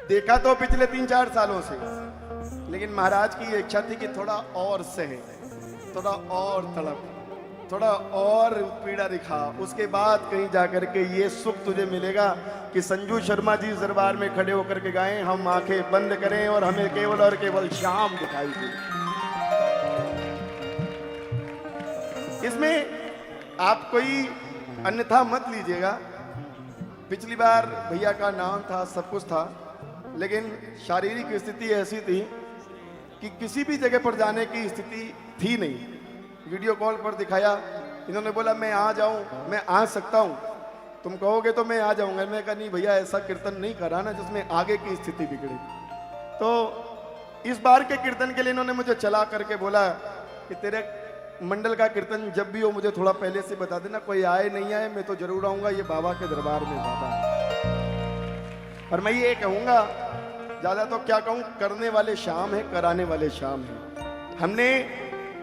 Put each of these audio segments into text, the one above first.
देखा तो पिछले 3-4 सालों से, लेकिन महाराज की ये इच्छा थी कि थोड़ा और सहे, थोड़ा और तड़प, थोड़ा और पीड़ा दिखा, उसके बाद कहीं जाकर के ये सुख तुझे मिलेगा कि संजू शर्मा जी दरबार में खड़े होकर के गाएं, हम आंखें बंद करें और हमें केवल और केवल शाम दिखाई दे। इसमें आप कोई अन्यथा मत लीजिएगा। पिछली बार भैया का नाम था, सब कुछ था, लेकिन शारीरिक स्थिति ऐसी थी कि किसी भी जगह पर जाने की स्थिति थी नहीं। वीडियो कॉल पर दिखाया, इन्होंने बोला मैं आ जाऊं, मैं आ सकता हूं, तुम कहोगे तो मैं आ जाऊंगा। मैं कहा नहीं भैया, ऐसा कीर्तन नहीं करा ना जिसमें आगे की स्थिति बिगड़े। तो इस बार के कीर्तन के लिए इन्होंने मुझे चला करके बोला कि तेरे मंडल का कीर्तन जब भी हो मुझे थोड़ा पहले से बता देना, कोई आए नहीं आए मैं तो जरूर आऊंगा, ये बाबा के दरबार में ज्यादा है। और मैं ये कहूंगा, ज्यादा तो क्या कहूं, करने वाले शाम है, कराने वाले शाम है। हमने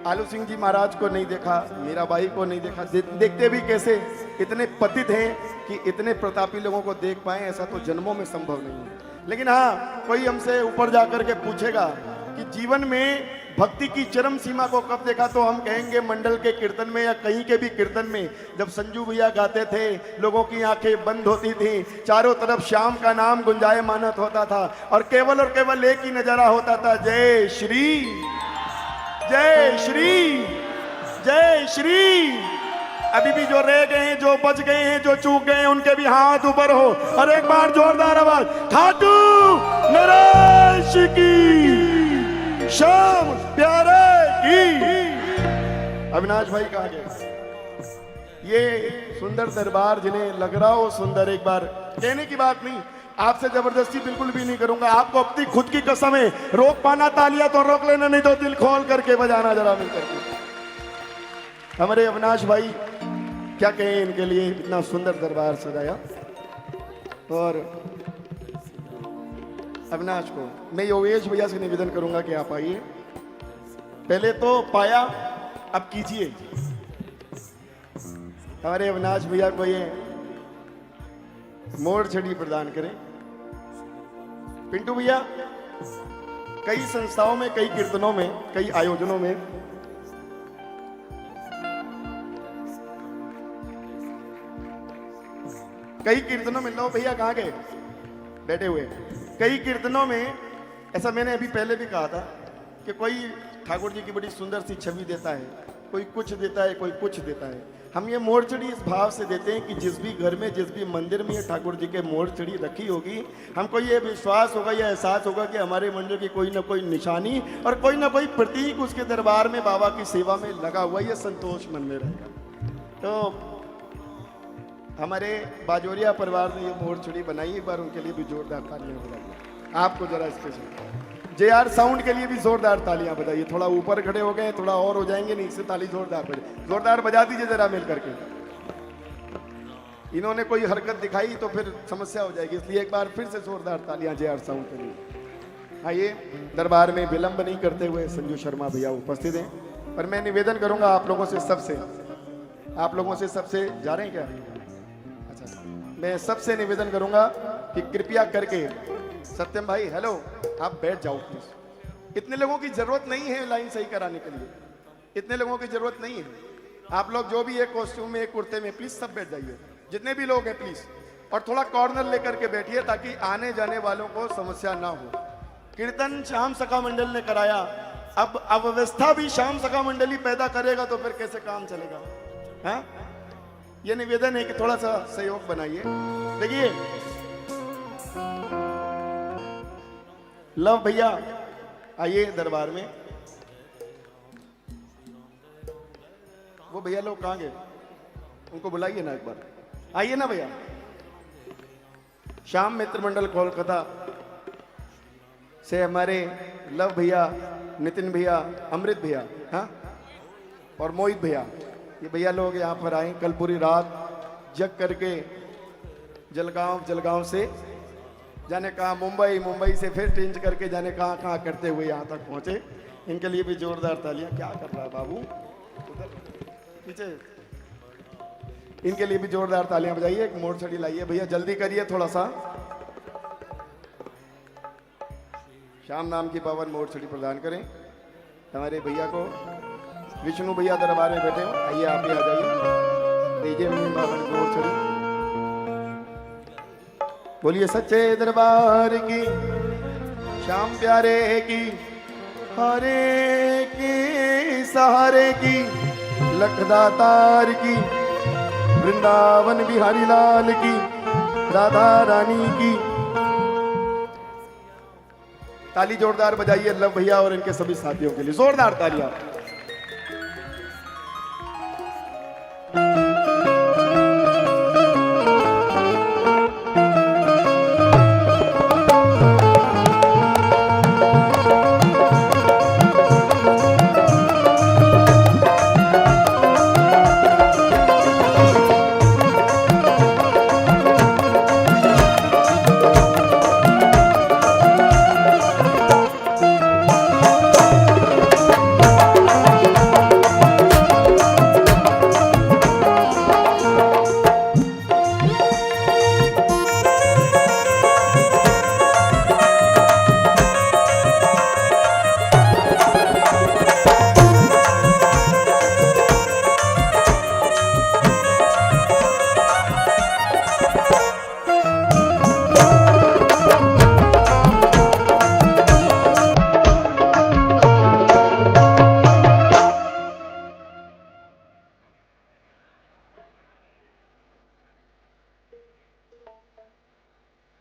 आलू सिंह जी महाराज को नहीं देखा, मीराबाई को नहीं देखा, देखते भी कैसे, इतने पतित हैं कि इतने प्रतापी लोगों को देख पाए, ऐसा तो जन्मों में संभव नहीं है। लेकिन हाँ, कोई हमसे ऊपर जाकर के पूछेगा कि जीवन में भक्ति की चरम सीमा को कब देखा, तो हम कहेंगे मंडल के कीर्तन में या कहीं के भी कीर्तन में। जब संजू भैया गाते थे, लोगों की आंखें बंद होती थी, चारों तरफ श्याम का नाम गुंजायमानत होता था और केवल एक ही नजारा होता था, जय श्री, जय श्री, जय श्री। अभी भी जो रह गए हैं, जो बच गए हैं, जो चूक गए हैं, उनके भी हाथ ऊपर हो और एक बार जोरदार आवाज, ठाकुर नरेश की, शाम प्यारे की। अविनाश भाई कहाँ गए? ये सुंदर दरबार जिन्हें लग रहा हो सुंदर, एक बार कहने की बात नहीं, आपसे जबरदस्ती बिल्कुल भी नहीं करूंगा, आपको अपनी खुद की कसम है, रोक पाना तालियां तो रोक लेना, नहीं तो दिल खोल करके बजाना जरा मिल करके। हमारे अविनाश भाई क्या कहें इनके लिए, इतना सुंदर दरबार सजाया। और अविनाश को मैं योगेश भैया से निवेदन करूंगा कि आप आइए, पहले तो पाया अब कीजिए। हमारे अविनाश भैया को ये मोड़ छड़ी प्रदान करें। पिंटू भैया, कई संस्थाओं में, कई कीर्तनों में, कई आयोजनों में लो भैया कहाँ गए, बैठे हुए। कई कीर्तनों में ऐसा मैंने अभी पहले भी कहा था कि कोई ठाकुर जी की बड़ी सुंदर सी छवि देता है, कोई कुछ देता है, कोई कुछ देता है। हम ये मोड़चड़ी इस भाव से देते हैं कि जिस भी घर में, जिस भी मंदिर में ये ठाकुर जी के मोड़चड़ी रखी होगी, हमको ये विश्वास होगा, ये एहसास होगा कि हमारे मंदिर की कोई ना कोई निशानी और कोई ना कोई प्रतीक उसके दरबार में बाबा की सेवा में लगा हुआ, ये संतोष मन में रहेगा। तो हमारे बाजोरिया परिवार ने ये मोड़चड़ी बनाई, एक बार उनके लिए भी जोरदार तालियां बजाइए। आपको जरा स्पेशल JR साउंड के लिए भी जोरदार तालियां बजाइए। थोड़ा ऊपर खड़े हो गए, थोड़ा और हो जाएंगे, नहीं से ताली जोरदार बजा दीजिए जरा मिल करके। इन्होंने कोई हरकत दिखाई तो फिर समस्या हो जाएगी, इसलिए एक बार फिर से जोरदार तालियां JR साउंड के लिए। आइए, दरबार में विलंब नहीं करते हुए संजू शर्मा भैया उपस्थित हैं। पर मैं निवेदन करूंगा आप लोगों से, सबसे जा रहे हैं क्या? मैं सबसे निवेदन करूंगा कि कृपया करके, सत्यम भाई हेलो, आप बैठ जाओ प्लीज। इतने लोगों की जरूरत नहीं है लाइन सही कराने के लिए, इतने लोगों की जरूरत नहीं है। आप लोग जो भी एक कॉस्ट्यूम में, एक कुर्ते में, प्लीज सब बैठ जाइए, जितने भी लोग हैं प्लीज। और थोड़ा कॉर्नर लेकर के बैठिए ताकि आने जाने वालों को समस्या ना हो। कीर्तन श्याम सखा मंडल ने कराया, अब अव्यवस्था भी श्याम सखा मंडल ही पैदा करेगा तो फिर कैसे काम चलेगा? हाँ, ये निवेदन है कि थोड़ा सा सहयोग बनाइए। देखिए लव भैया आइए दरबार में। वो भैया लोग कहाँ गए, उनको बुलाइए ना एक बार, आइए ना भैया। श्याम मित्र मंडल कोलकाता से हमारे लव भैया, नितिन भैया, अमृत भैया, हाँ, और मोहित भैया, ये भैया लोग यहाँ पर आए। कल पूरी रात जग करके जलगांव से जाने कहाँ, मुंबई से फिर चेंज करके जाने कहाँ करते हुए यहाँ तक पहुँचे। इनके लिए भी जोरदार तालियां। क्या कर रहा है बाबू उधर पीछे, इनके लिए भी जोरदार तालियां बजाइए। एक मोड़ छड़ी लाइए भैया, जल्दी करिए थोड़ा सा। श्याम नाम की पावन मोर छड़ी प्रदान करें हमारे भैया को। विष्णु भैया दरबार में बैठे हो, आइए आप भी आ जाइए, दीजिए अपनी पावन मोर छड़ी। बोलिए सच्चे दरबार की, श्याम प्यारे की, हरे की, सहारे की, लखदातार की, वृंदावन बिहारी लाल की, राधा रानी की। ताली जोरदार बजाइए लव भैया और इनके सभी साथियों के लिए, जोरदार तालियां।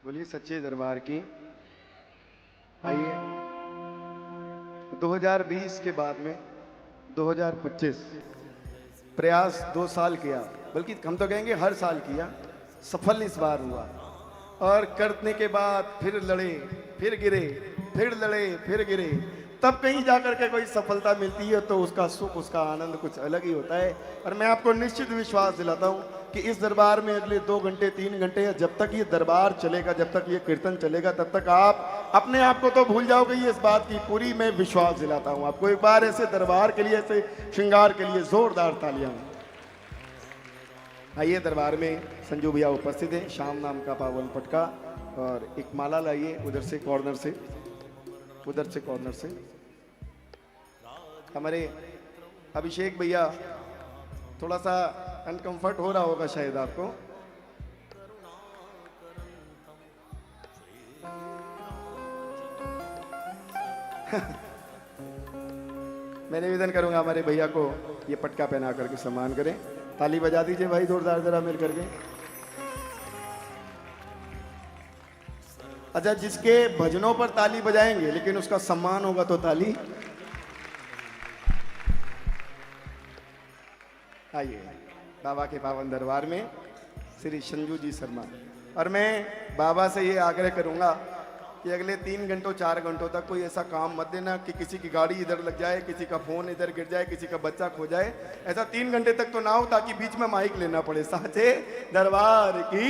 बोलिए सच्चे दरबार की। आइए 2020 के बाद में 2025 प्रयास 2 साल किया, बल्कि हम तो कहेंगे हर साल किया, सफल इस बार हुआ। और करने के बाद फिर लड़े, फिर गिरे, फिर लड़े, फिर गिरे, तब कहीं जाकर के कोई सफलता मिलती है तो उसका सुख, उसका आनंद कुछ अलग ही होता है। और मैं आपको निश्चित विश्वास दिलाता हूं कि इस दरबार में अगले 2 घंटे 3 घंटे या जब तक ये दरबार चलेगा, जब तक ये कीर्तन चलेगा, तब तक आप अपने आप को तो भूल जाओगे। ये इस बात की पूरी मैं विश्वास दिलाता हूं आपको। एक बार ऐसे दरबार के लिए, ऐसे श्रृंगार के लिए जोरदार तालियां। आइए दरबार में संजू भैया उपस्थित है, श्याम नाम का पावन पटका और एक माला लाइए उधर से कॉर्नर से, उधर से कॉर्नर से। हमारे अभिषेक भैया थोड़ा सा अनकंफर्ट हो रहा होगा शायद आपको। मैं निवेदन करूंगा हमारे भैया को ये पटका पहना करके सम्मान करें। ताली बजा दीजिए भाई जोरदार जरा मिल करके। अच्छा, जिसके भजनों पर ताली बजाएंगे लेकिन उसका सम्मान होगा तो ताली। आइए बाबा के पावन दरबार में श्री संजू जी शर्मा। और मैं बाबा से ये आग्रह करूंगा कि अगले 3 घंटों 4 घंटों तक कोई ऐसा काम मत देना कि किसी की गाड़ी इधर लग जाए, किसी का फोन इधर गिर जाए, किसी का बच्चा खो जाए। ऐसा 3 घंटे तक तो ना हो ताकि बीच में माइक लेना पड़े। साचे दरबार की।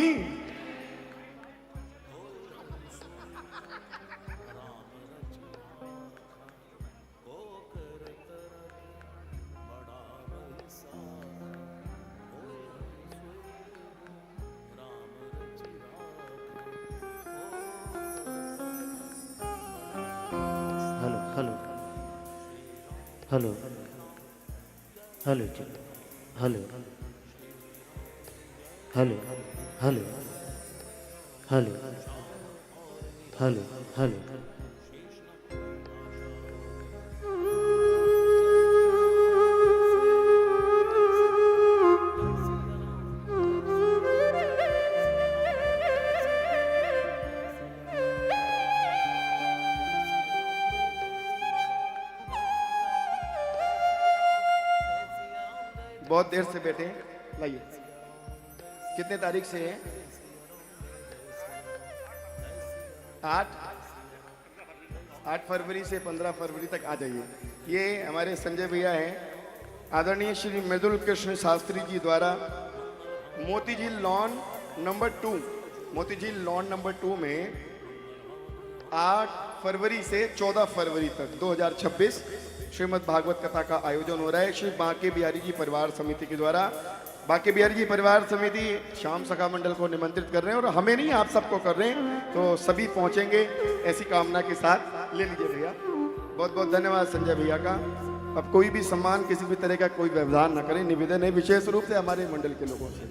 Hello hello hello hello hello hello hello hello hello बहुत देर से बैठे हैं, लाइए। कितने तारीख से है? 8 फरवरी से 15 फरवरी तक आ जाइए। ये हमारे संजय भैया हैं, आदरणीय श्री मृदुल कृष्ण शास्त्री जी द्वारा Motijheel lawn number 2, Motijheel lawn number 2 में 8 फरवरी से 14 फरवरी तक 2026 श्रीमद् भागवत कथा का आयोजन हो रहा है। श्री बांके बिहारी जी परिवार समिति के द्वारा बाकी बिहारी जी परिवार समिति श्याम सखा मंडल को निमंत्रित कर रहे हैं, और हमें नहीं आप सबको कर रहे हैं, तो सभी पहुंचेंगे ऐसी कामना के साथ। ले लीजिए भैया। बहुत बहुत धन्यवाद संजय भैया का। अब कोई भी सम्मान किसी भी तरह का कोई व्यवधान न करें, निवेदन है विशेष रूप से हमारे मंडल के लोगों से।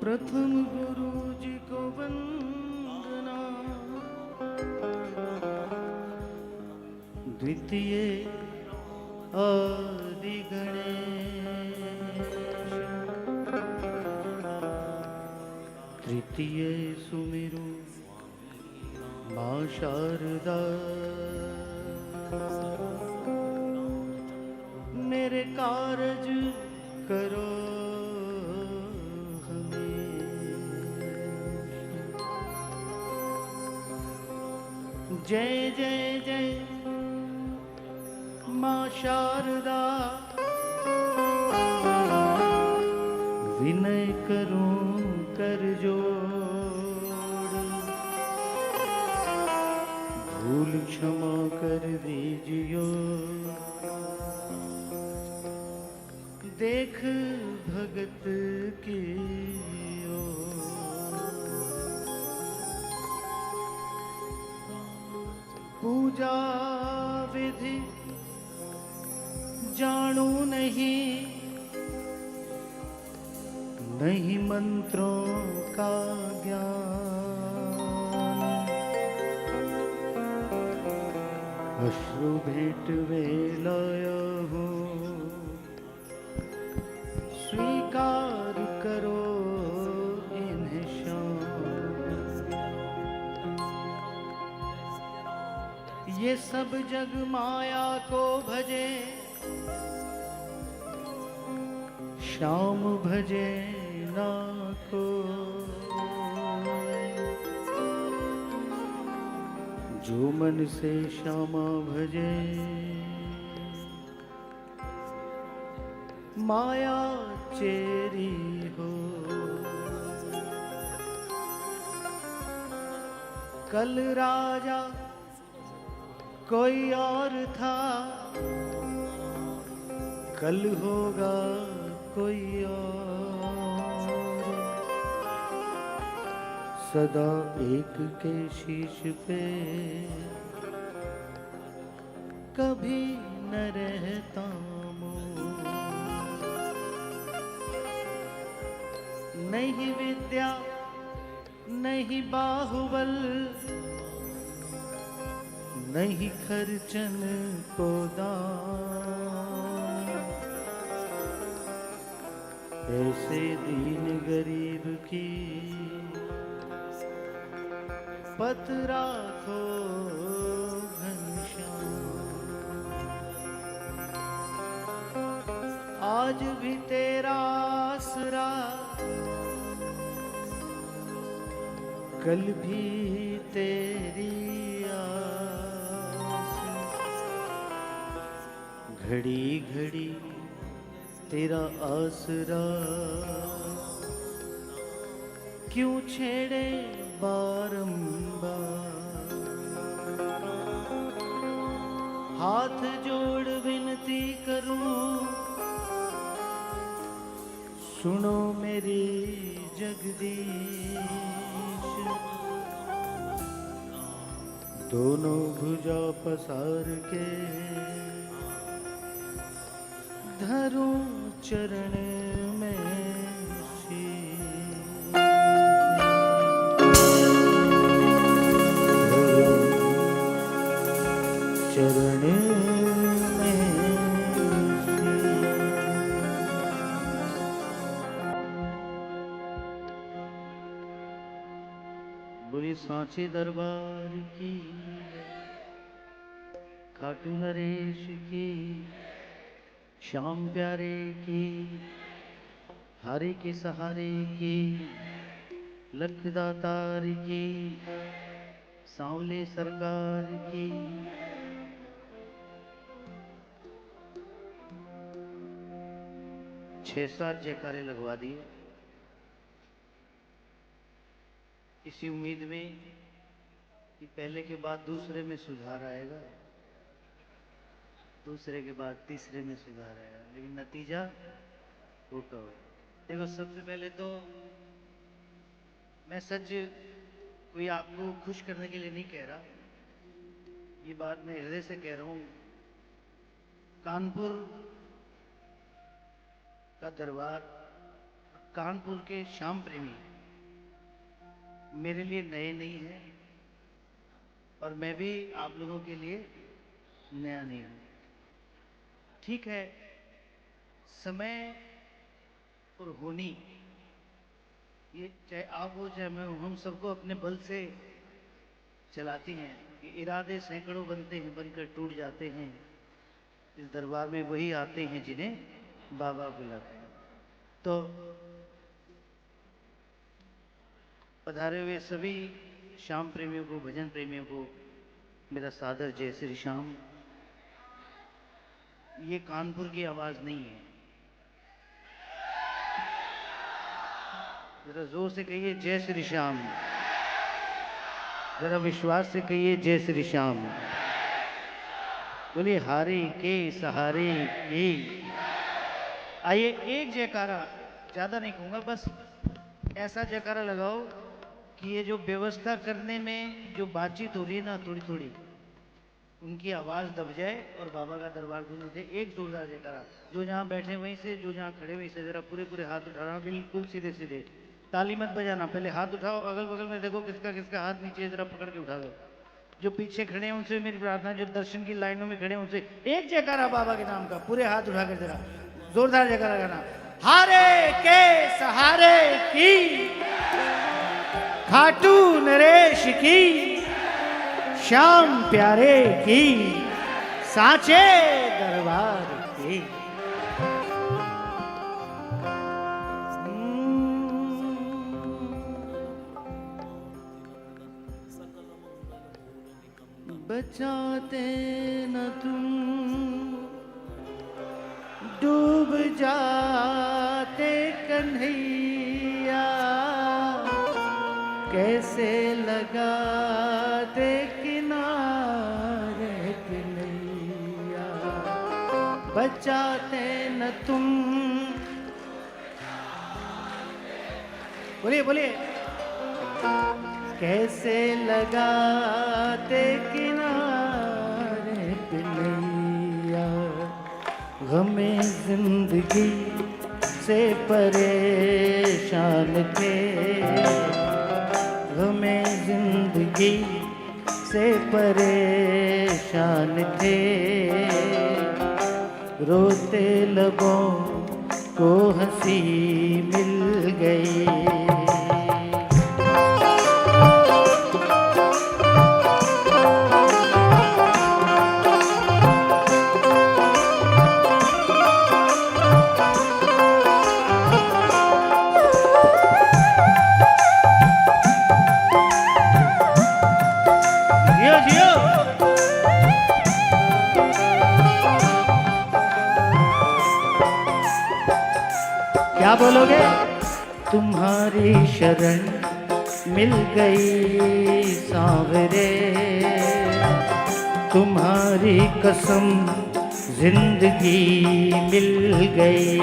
प्रथम गुरु जी को वंदना, द्वितीय आदि गणेश, तृतीय सुमिरु मां शारदा। मेरे कारज करो जय जय जय मां शारदा। विनय करूं कर जोड़, भूल क्षमा कर दीजियो। देख भगत की पूजा विधि जानू नहीं, नहीं मंत्रों का ज्ञान। अश्रु भेंट वे लाया हूँ, स्वीकार करो इन्हें शाम। ये सब जग माया को भजे, श्याम भजे ना को। जो मन से श्यामा भजे, माया चेरी हो। कल राजा कोई और था, कल होगा कोई और। सदा एक के शीश पे कभी न रहता मोह। नहीं विद्या नहीं बाहुबल, नहीं खर्चन को दान। ऐसे दीन गरीब की पत राखो घनश्याम। आज भी तेरा आसरा, कल भी तेरी घड़ी घड़ी तेरा आसरा। क्यों छेड़े बारंबार, हाथ जोड़ विनती करूं, सुनो मेरी जगदीश। दोनों भुजा पसार के धरूं चरण में शीश। चरण में बोली सांची दरबार की, खाटू नरेश की, श्याम प्यारे की, हरि के सहारे की, लखदातार की, सांवले सरकार की। 6-7 जयकारे लगवा दिए इसी उम्मीद में कि पहले के बाद दूसरे में सुधार आएगा, दूसरे के बाद तीसरे में सुधार आएगा, लेकिन नतीजा टूटा। देखो, सबसे पहले तो मैं सच कोई आपको खुश करने के लिए नहीं कह रहा, ये बात मैं हृदय से कह रहा हूँ। कानपुर का दरबार, कानपुर के श्याम प्रेमी मेरे लिए नए नहीं है और मैं भी आप लोगों के लिए नया नहीं हूं। ठीक है, समय और होनी, ये चाहे आप हो चाहे मैं हूं, हम सबको अपने बल से चलाती हैं। ये इरादे सैकड़ों बनते हैं, बनकर टूट जाते हैं। इस दरबार में वही आते हैं जिन्हें बाबा बुलाते हैं। तो पधारे हुए सभी श्याम प्रेमियों को, भजन प्रेमियों को मेरा सादर जय श्री श्याम। ये कानपुर की आवाज नहीं है, जरा जोर से कहिए जय श्री श्याम, जरा विश्वास से कहिए जय श्री श्याम। बोलिए हारे के सहारे के। आइए एक जयकारा, ज्यादा नहीं कहूंगा, बस ऐसा जयकारा लगाओ कि ये जो व्यवस्था करने में जो बातचीत हो रही है ना, थोड़ी थोड़ी उनकी आवाज दब जाए और बाबा का दरबार खुल जाए। एक जोरदार जयकारा, जो जहाँ बैठे वहीं से, जो जहाँ खड़े वहीं से, जरा पूरे पूरे हाथ उठाना, बिल्कुल सीधे सीधे, ताली मत बजाना, पहले हाथ उठाओ, अगल बगल में देखो किसका किसका हाथ नीचे, जरा पकड़ के उठा दो। जो पीछे खड़े हैं उनसे मेरी प्रार्थना, जो दर्शन की लाइनों में खड़े हैं उनसे एक जयकारा बाबा के नाम का, पूरे हाथ उठाकर जरा जोरदार जयकारा गाना। हारे के सहारे की, खाटू नरेश की, श्याम प्यारे की, सांचे दरबार की। बचाते न तुम, डूब जाते कन्हैया, कैसे लगाते किनारे कन्हैया। बचाते न तुम, बोलिए बोलिए, कैसे लगाते किनारे कन्हैया। गमे जिंदगी से परेशान थे, गमे जिंदगी से परेशान थे, रोते लबों को हंसी मिल गई। क्या बोलोगे? तुम्हारी शरण मिल गई सांवरे, तुम्हारी कसम जिंदगी मिल गई।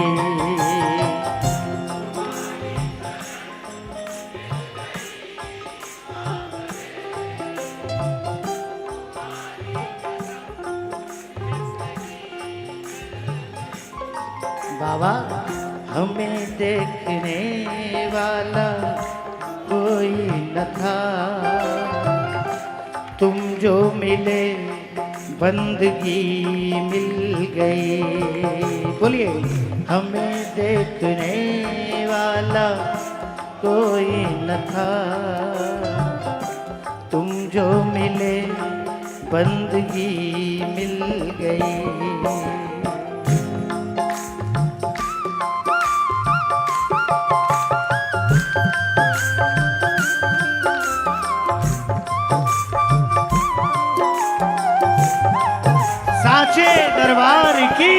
बाबा हमें देखने वाला कोई न था, तुम जो मिले बंदगी मिल गई। बोलिए, हमें देखने वाला कोई न था, तुम जो मिले बंदगी मिल गई। साचे दरबार की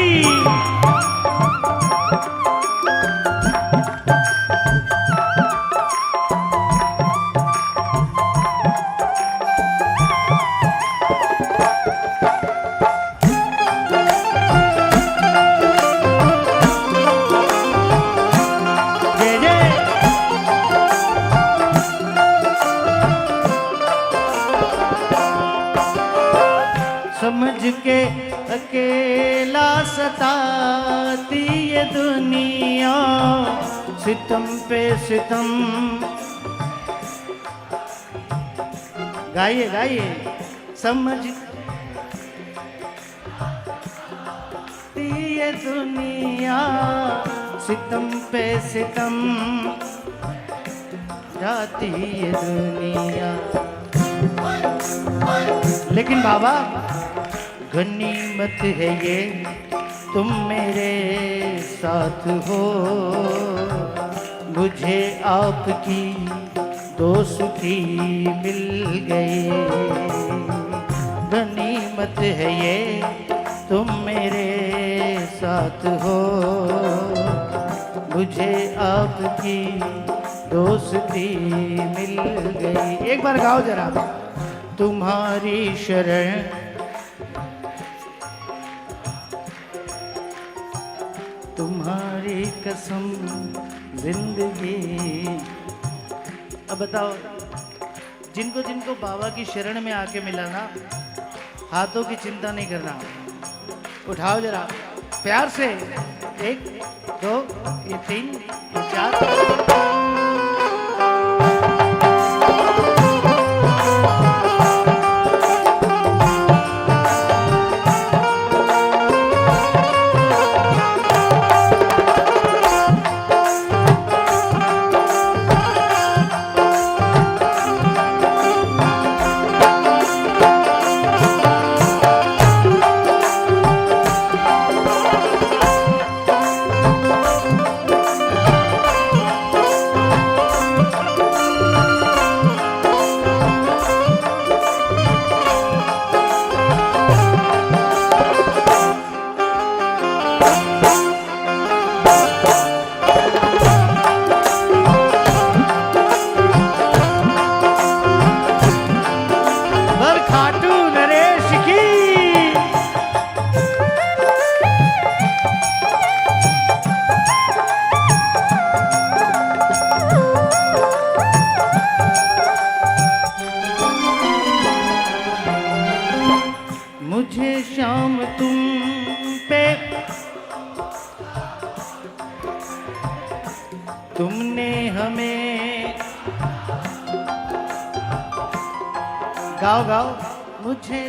जय जय। समझ के अकेला सताती ये दुनिया, सितम पे सितम। गाइए गाइए। समझ ये दुनिया, सितम पे सितम जाती ये दुनिया। लेकिन बाबा गनीमत है ये तुम मेरे साथ हो, मुझे आपकी दोस्ती मिल गई। गनीमत है ये तुम मेरे साथ हो, मुझे आपकी दोस्ती मिल गई। एक बार गाओ जरा। तुम्हारी शरण तुम्हारी कसम जिंदगी। अब बताओ, जिनको जिनको बाबा की शरण में आके मिला ना, हाथों की चिंता नहीं करना। उठाओ जरा प्यार से। 1 2 ये 3 ये 4। शाम तुम पे तुमने हमें गाओ गाओ मुझे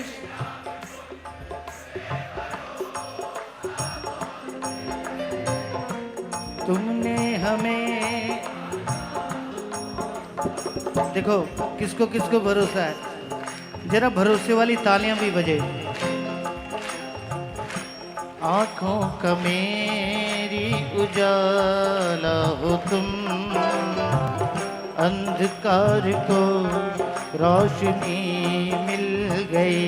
तुमने हमें देखो किसको किसको भरोसा है जरा भरोसे वाली तालियां भी बजे आंखों का मेरी उजाला हो तुम अंधकार को रोशनी मिल गई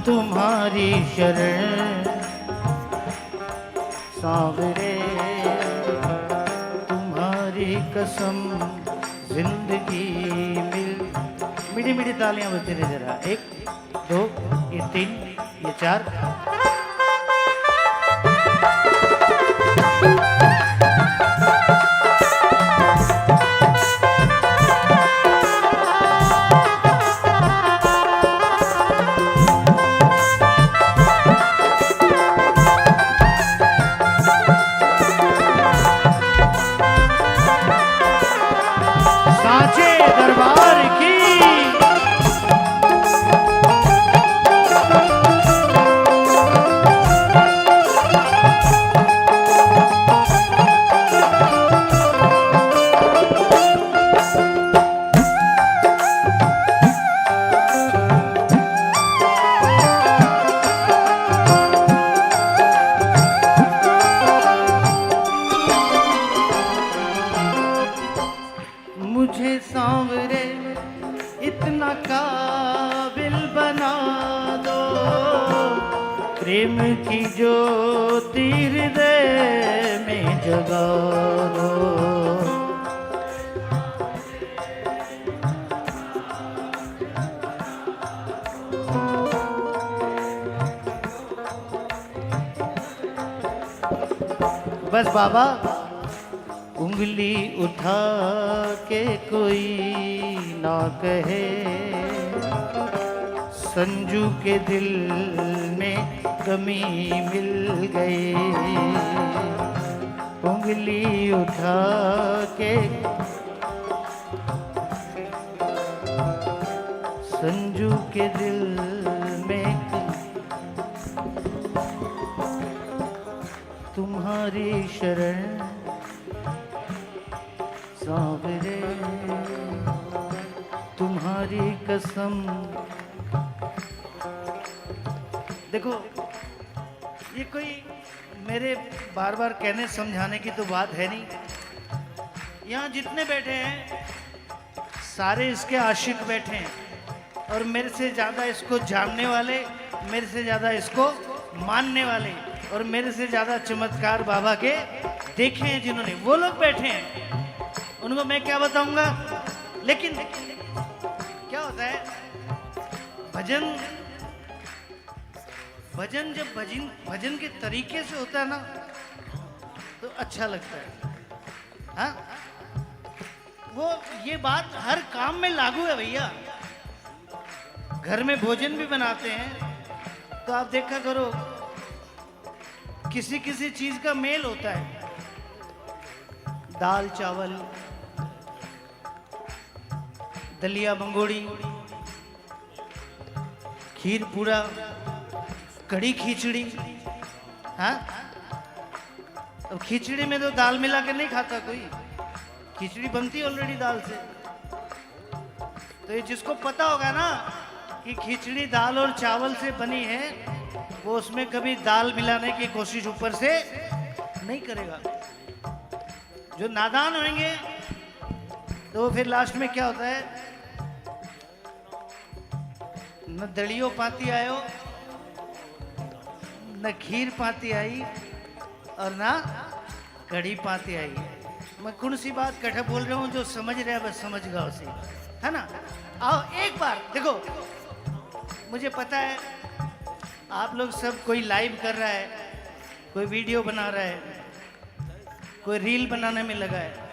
तुम्हारी शरण सांवरे तुम्हारी कसम जिंदगी मिल मीठी मीठी तालियां बजती रहे जरा एक 2, ये 3, ये 4। साचे दरबार की मुझे सांवरे इतना काबिल बना दो, प्रेम की ज्योति हृदय में जगा दो। बस बाबा उंगली उठा के कोई ना कहे, संजू के दिल में कमी मिल गई। उंगली उठा के संजू के दिल में तुम्हारी शरण सांवरे, तुम्हारी कसम। देखो ये कोई मेरे बार बार कहने समझाने की तो बात है नहीं। यहाँ जितने बैठे हैं सारे इसके आशिक बैठे हैं, और मेरे से ज़्यादा इसको जानने वाले, मेरे से ज़्यादा इसको मानने वाले, और मेरे से ज़्यादा चमत्कार बाबा के देखे हैं जिन्होंने, वो लोग बैठे हैं। उनको मैं क्या बताऊंगा। लेकिन क्या होता है, भजन जब भजन के तरीके से होता है ना तो अच्छा लगता है। हाँ, वो ये बात हर काम में लागू है भैया। घर में भोजन भी बनाते हैं तो आप देखा करो, किसी किसी चीज का मेल होता है। दाल चावल, दलिया मंगोड़ी, खीर पूरा, कड़ी खिचड़ी। हाँ, अब खिचड़ी में तो दाल मिला के नहीं खाता कोई, खिचड़ी बनती ऑलरेडी दाल से। तो ये जिसको पता होगा ना कि खिचड़ी दाल और चावल से बनी है, वो उसमें कभी दाल मिलाने की कोशिश ऊपर से नहीं करेगा। जो नादान होंगे तो फिर लास्ट में क्या होता है, न दलियो पाती आयो, न खीर पाती आई, और ना कड़ी पाती आई। मैं कौन सी बात कठा बोल रहा हूँ, जो समझ रहा है बस समझ गया उसे, है ना। आओ एक बार देखो, मुझे पता है आप लोग सब, कोई लाइव कर रहा है, कोई वीडियो बना रहा है, कोई रील बनाने में लगा है।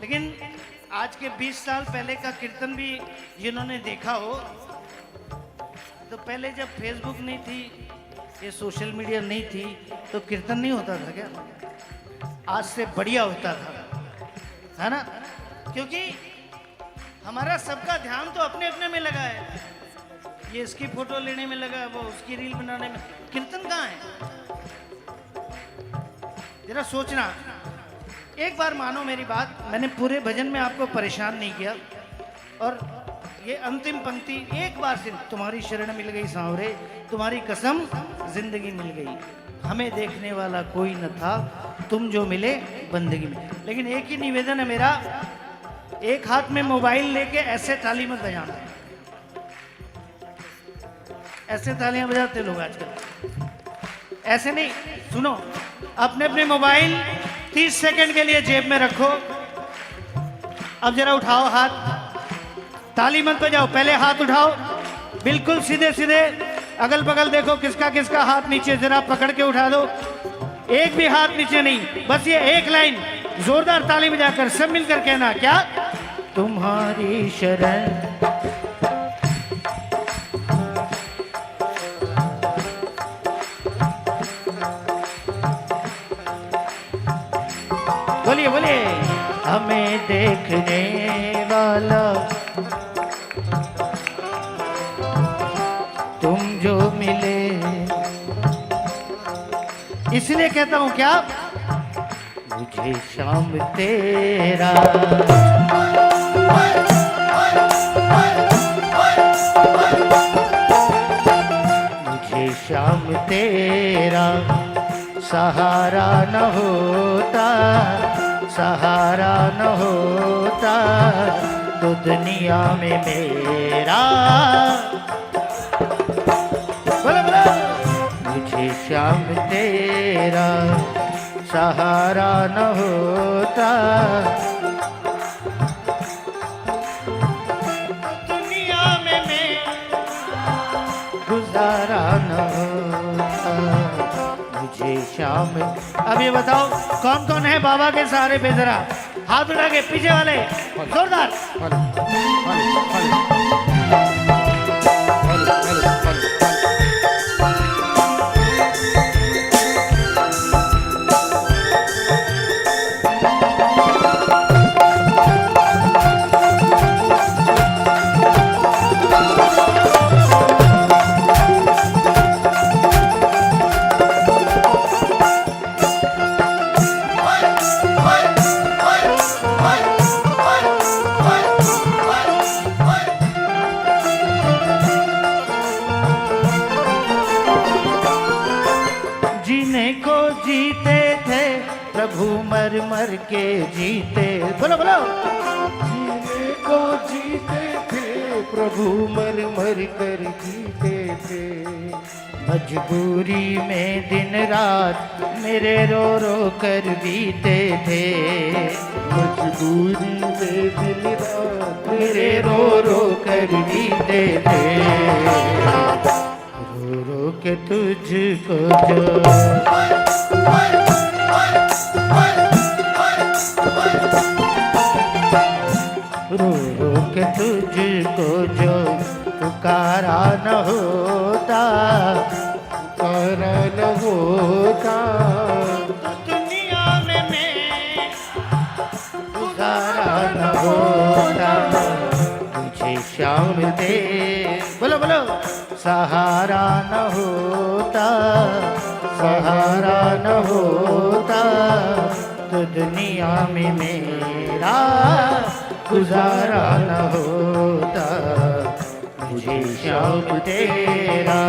लेकिन आज के 20 साल पहले का कीर्तन भी जिन्होंने देखा हो, तो पहले जब फेसबुक नहीं थी, ये सोशल मीडिया नहीं थी, तो कीर्तन नहीं होता था क्या? आज से बढ़िया होता था, है ना। क्योंकि हमारा सबका ध्यान तो अपने अपने में लगा है। ये इसकी फोटो लेने में लगा, वो उसकी रील बनाने में। कीर्तन कहाँ है? जरा सोचना। एक बार मानो मेरी बात, मैंने पूरे भजन में आपको परेशान नहीं किया, और ये अंतिम पंक्ति एक बार से, तुम्हारी शरण मिल गई सांवरे, तुम्हारी कसम जिंदगी मिल गई, हमें देखने वाला कोई न था, तुम जो मिले बंदगी में। लेकिन एक ही निवेदन है मेरा, एक हाथ में मोबाइल लेके ऐसे ताली मत बजाना। ऐसे तालियां बजाते लोग आजकल, ऐसे नहीं। सुनो, अपने अपने मोबाइल 30 सेकंड के लिए जेब में रखो। अब जरा उठाओ हाथ, ताली मत बजाओ, पहले हाथ उठाओ, बिल्कुल सीधे सीधे, अगल बगल देखो किसका किसका हाथ नीचे, जरा पकड़ के उठा दो। एक भी हाथ नीचे नहीं, बस ये एक लाइन जोरदार ताली बजाकर सब मिलकर कहना, क्या? तुम्हारी शरण बोलिए बोलिए। हमें देखने वाला तुम जो मिले, इसलिए कहता हूं क्या, मुझे शाम तेरा मुझे शाम तेरा सहारा न होता, सहारा न होता तो दुनिया में मेरा, बोलो बोलो, मुझे शाम तेरा सहारा न होता दुनिया में मेरा गुजारा न होता, मुझे शाम। अब ये बताओ कौन कौन है बाबा के सहारे पे, जरा हाथ उठा के, पीछे वाले जोरदार। जीने को जीते थे प्रभु, मर मर के जीते, बोलो बोलो। जीने को जीते थे प्रभु, मर मर कर जीते थे। मजबूरी में दिन रात मेरे रो रो कर बीते थे, मजबूरी में दिन रात मेरे रो रो कर बीते थे। रो रो के तुझको जो रो रो के तुझको जो पुकारा न होता, पुकारा न होता दुनिया में मैं गुजारा न होता। मुझे शाम दे, बोलो बोलो, सहारा न होता, सहारा न होता तो दुनिया में मेरा गुजारा न होता। मुझे शाम तेरा।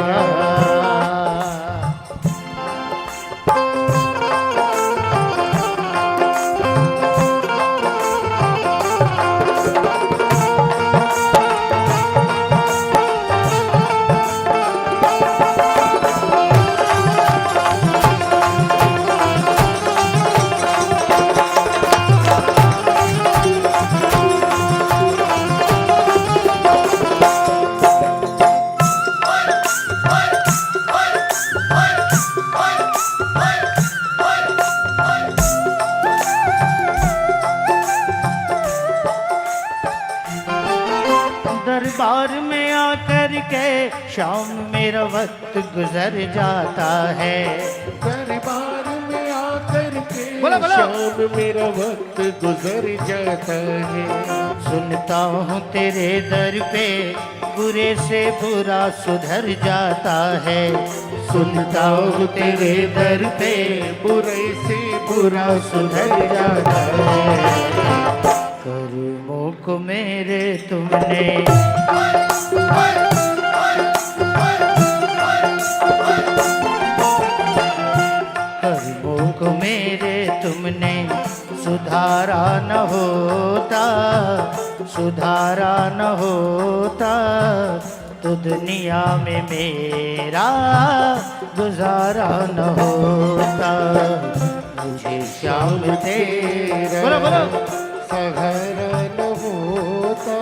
दरबार में आकर के शाम मेरा वक्त गुजर जाता है, दरबार में आकर के बोलो, बोलो। शाम मेरा वक्त गुजर जाता है। सुनता हूँ तेरे दर पे बुरे से बुरा सुधर जाता है, सुनता हूँ तेरे दर पे बुरे से बुरा सुधर जाता है। कर्मों को मेरे तुमने कर्मों को मेरे तुमने सुधारा न होता, सुधारा न होता तो दुनिया में मेरा गुजारा न होता। मुझे शाम तेरा, बोलो बोलो, सहारा न होता,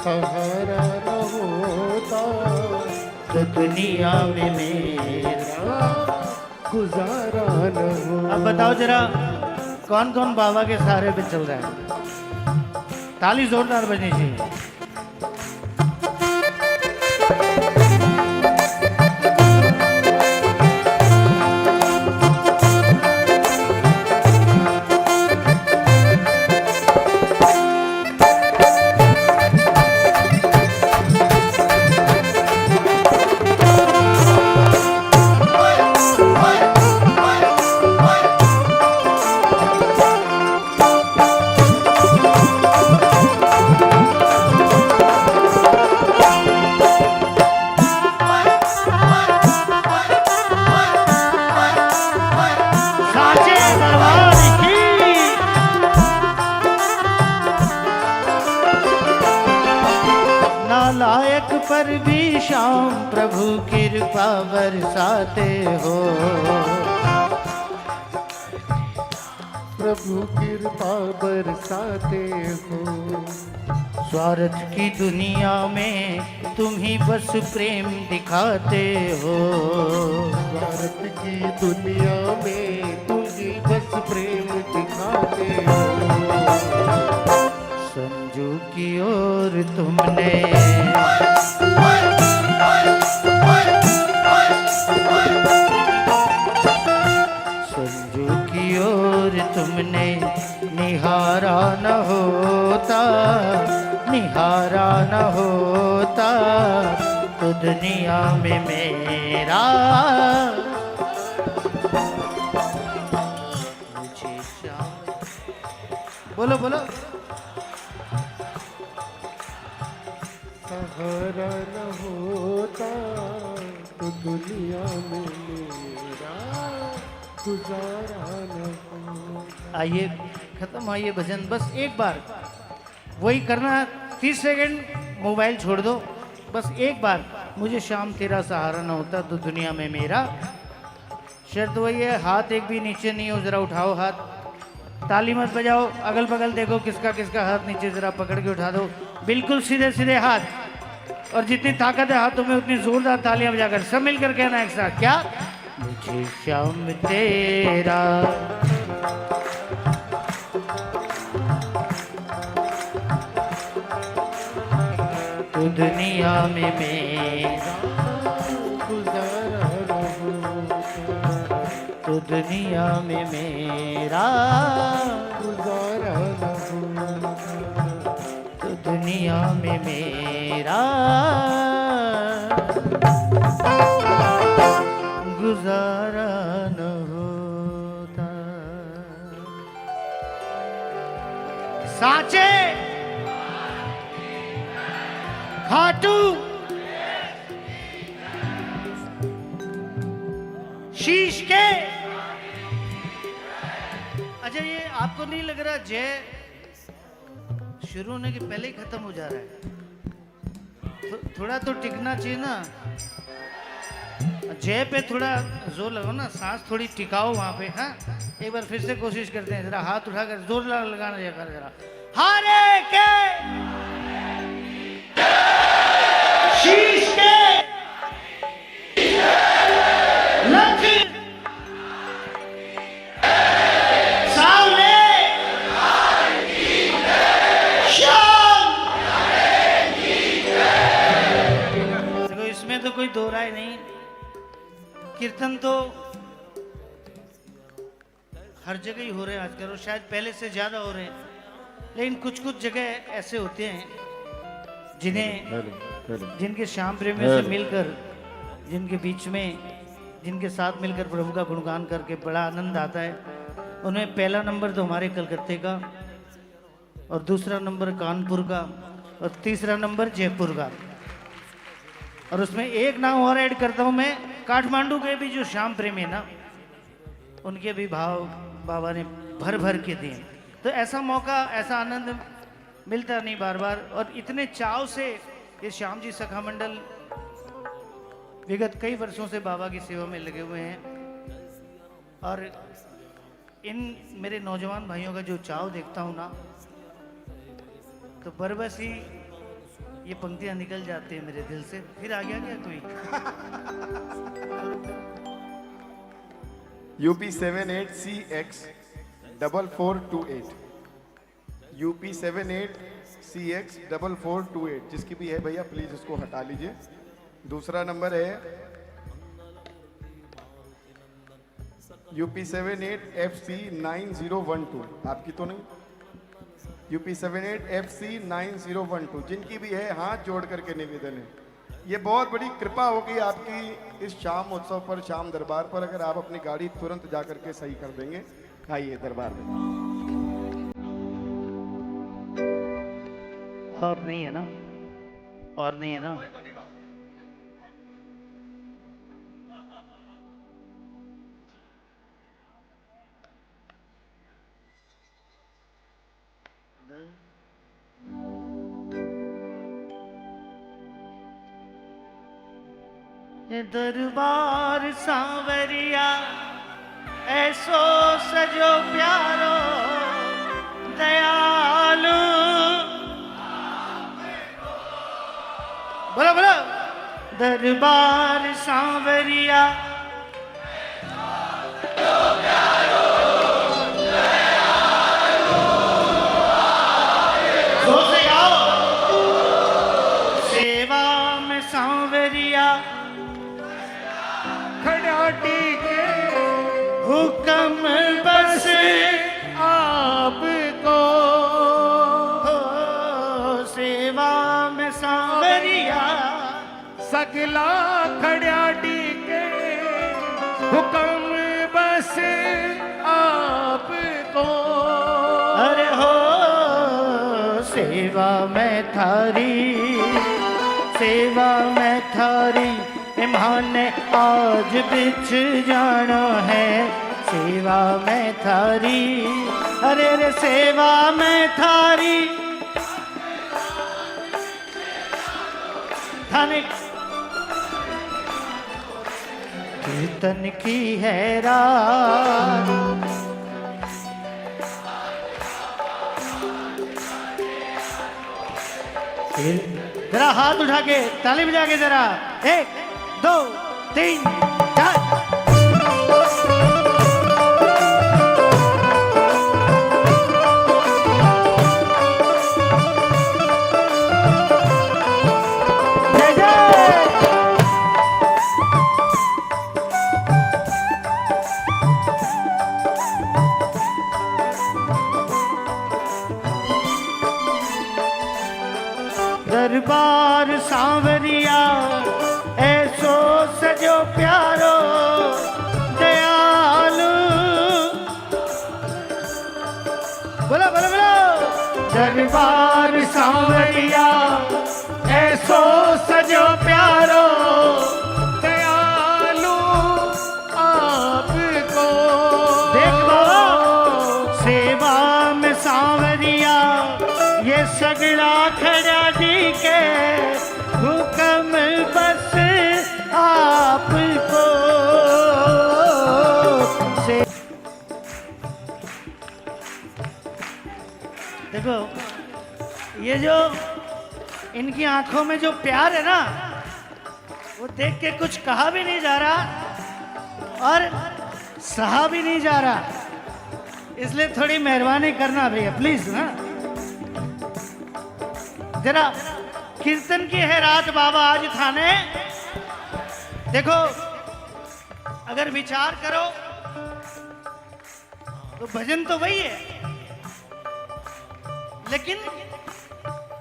सहारा न होता तो दुनिया में मेरा गुजारा न हो। अब बताओ जरा कौन कौन बाबा के सहारे पे चल रहा है? ताली जोरदार बजनी चाहिए। साचे दरबार की नालायक पर भी शाम प्रभु कृपा बरसाते हो। प्रभु कृपा बरसाते हो। स्वार्थ की दुनिया में तुम ही बस प्रेम दिखाते हो। भारत की दुनिया में तुम ही बस प्रेम दिखाते हो। संजू की ओर तुमने संजू की ओर तुमने निहारा न होता, निहारा न होता तो दुनिया में मेरा मुझे बोलो बोलो सहारा न होता तो दुनिया में मेरा गुजारा न हो। आइए खत्म, आइए भजन बस एक बार वही करना। 30 सेकंड मोबाइल छोड़ दो, बस एक बार मुझे शाम तेरा सहारा न होता तो दुनिया में मेरा। शर्त वही है, हाथ एक भी नीचे नहीं हो, जरा उठाओ हाथ। ताली मत बजाओ, अगल बगल देखो किसका किसका हाथ नीचे, जरा पकड़ के उठा दो। बिल्कुल सीधे सीधे हाथ, और जितनी ताकत है हाथों में उतनी जोरदार तालियां बजाकर सब मिलकर कहना एक साथ, क्या? मुझे शाम तेरा तो दुनिया में मेरा गुजारा न हो। तो दुनिया में मेरा गुजारा न हो। तो दुनिया में मेरा गुजारा न होता। साचे खाटू शीश के। अच्छा ये आपको नहीं लग रहा जय शुरू होने के पहले ही खत्म हो जा रहा है? थोड़ा तो टिकना चाहिए ना। जय पे थोड़ा जोर लगाओ ना, सांस थोड़ी टिकाओ वहां पे। हाँ एक बार फिर से कोशिश करते हैं, जरा हाथ उठाकर जोर लगाना जरा। हारे के शीश के लख सामने शाम। देखो इसमें तो कोई दो राय नहीं, कीर्तन तो हर जगह ही हो रहे हैं आजकल, और शायद पहले से ज्यादा हो रहे हैं। लेकिन कुछ कुछ जगह ऐसे होते हैं जिन्हें जिनके श्याम प्रेमियों से मिलकर, जिनके बीच में, जिनके साथ मिलकर प्रभु का गुणगान करके बड़ा आनंद आता है। उनमें पहला नंबर तो हमारे कलकत्ते का, और दूसरा नंबर कानपुर का, और तीसरा नंबर जयपुर का। और उसमें एक नाम और ऐड करता हूँ मैं, काठमांडू के भी जो श्याम प्रेमी है ना, उनके भी भाव बाबा ने भर भर के दिए। तो ऐसा मौका, ऐसा आनंद मिलता नहीं बार बार। और इतने चाव से ये श्याम जी सखा मंडल विगत कई वर्षों से बाबा की सेवा में लगे हुए हैं। और इन मेरे नौजवान भाइयों का जो चाव देखता हूँ ना, तो बरबस ही ये पंक्तियां निकल जाती है मेरे दिल से। फिर आ गया क्या कोई? UP 78CX 4428, UP 78CX 4428, जिसकी भी है भैया प्लीज इसको हटा लीजिए। दूसरा नंबर है UP 78FC 9012, आपकी तो नहीं? UP 78FC 9012, जिनकी भी है हाथ जोड़ करके निवेदन है, ये बहुत बड़ी कृपा होगी आपकी इस शाम उत्सव पर, शाम दरबार पर, अगर आप अपनी गाड़ी तुरंत जा करके सही कर देंगे। आइए दरबार में। और नहीं है ना? और नहीं है ना? ये दरबार सांवरिया ऐसो सजो प्यारो दयालु। बोलो बोलो। दरबार सांवरिया जोर से गाओ। सेवा में सांवरिया खड़ाटी के हुक्म बस आपको, सेवा में सांवरिया सगला खड़ाटी के हुक्म बस आपको। अरे हो सेवा में थारी, सेवा में थारी इमाने आज बिछ जाना है। सेवा में थारी, अरे रे सेवा में थारी थाने कीर्तन की है रात। जरा हाथ उठा के ताली बजा के जरा 1 2 3 4। जय जय। दरबार सांवरिया ऐसो सजो प्यारो दयालु। बोलो बोलो बोलो। दरबार सांवरिया ऐसो सजो प्यारो दयालु आपको। देख बाबा सेवा में सांवरिया ये सगड़ा खड़ा जी के हुक्म बस आपको। से देखो ये जो इनकी आंखों में जो प्यार है ना, वो देख के कुछ कहा भी नहीं जा रहा और सहा भी नहीं जा रहा। इसलिए थोड़ी मेहरबानी करना भैया प्लीज ना। जरा कीर्तन की है रात बाबा आज थाने। देखो अगर विचार करो तो भजन तो वही है, लेकिन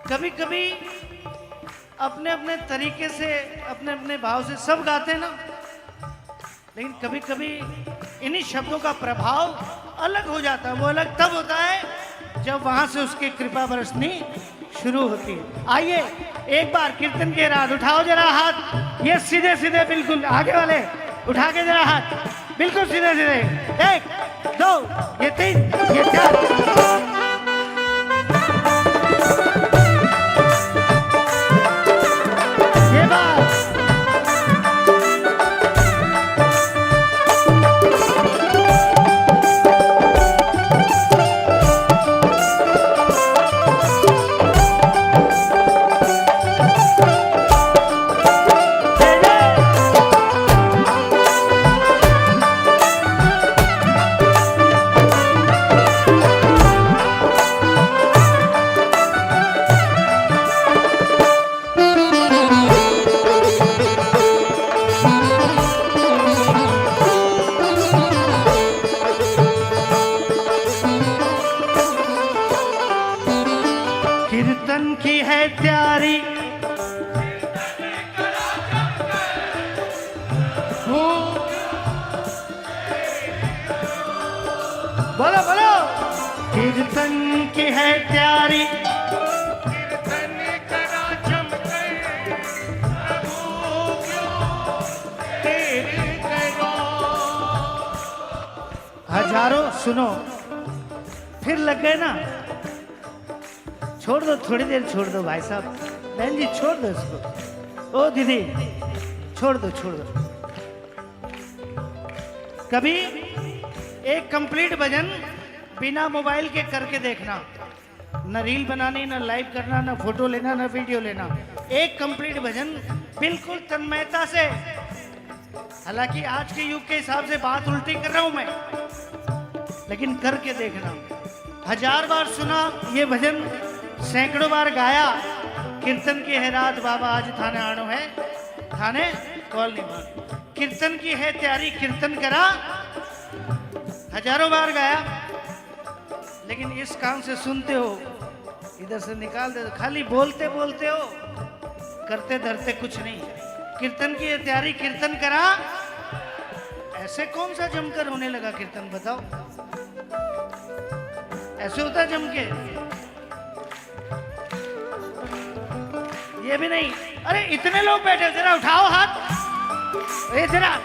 कभी कभी अपने अपने तरीके से अपने अपने भाव से सब गाते हैं ना, लेकिन कभी कभी इन्हीं शब्दों का प्रभाव अलग हो जाता है। वो अलग तब होता है जब वहां से उसकी कृपा बरसनी शुरू होती है। आइए एक बार कीर्तन के रात उठाओ जरा हाथ, ये सीधे सीधे बिल्कुल आगे वाले उठा के जरा हाथ बिल्कुल सीधे सीधे। 1 2 ये 3 ये 4। ये बात कीर्तन की है तैयारी, बोलो बोलो, कीर्तन की है तैयारी, कीर्तन करा जमकर प्रभु क्यों तेरे करो। हजारों सुनो, फिर लग गए ना, छोड़ दो थोड़ी देर, छोड़ दो भाई साहब, बहन जी छोड़ दो इसको, ओ दीदी छोड़ दो छोड़ दो। कभी एक कंप्लीट भजन बिना मोबाइल के करके देखना, न रील बनानी, न लाइव करना, न फोटो लेना, न वीडियो लेना, एक कंप्लीट भजन बिल्कुल तन्मयता से। हालांकि आज के युग के हिसाब से बात उल्टी कर रहा हूं मैं, लेकिन करके देखना। 1000 बार सुना ये भजन, सैकड़ों बार गाया, कीर्तन की है रात बाबा आज थाने आनो है, थाने कॉल नहीं मार, कीर्तन की है तैयारी, कीर्तन करा, हजारों बार गाया, लेकिन इस कान से सुनते हो, इधर से निकाल दे, खाली बोलते बोलते हो, करते धरते कुछ नहीं। कीर्तन की है तैयारी, कीर्तन करा, ऐसे कौन सा जमकर होने लगा कीर्तन बताओ? ऐसे होता जम के? ये भी नहीं। अरे इतने लोग बैठे, जरा उठाओ हाथ, ये जरा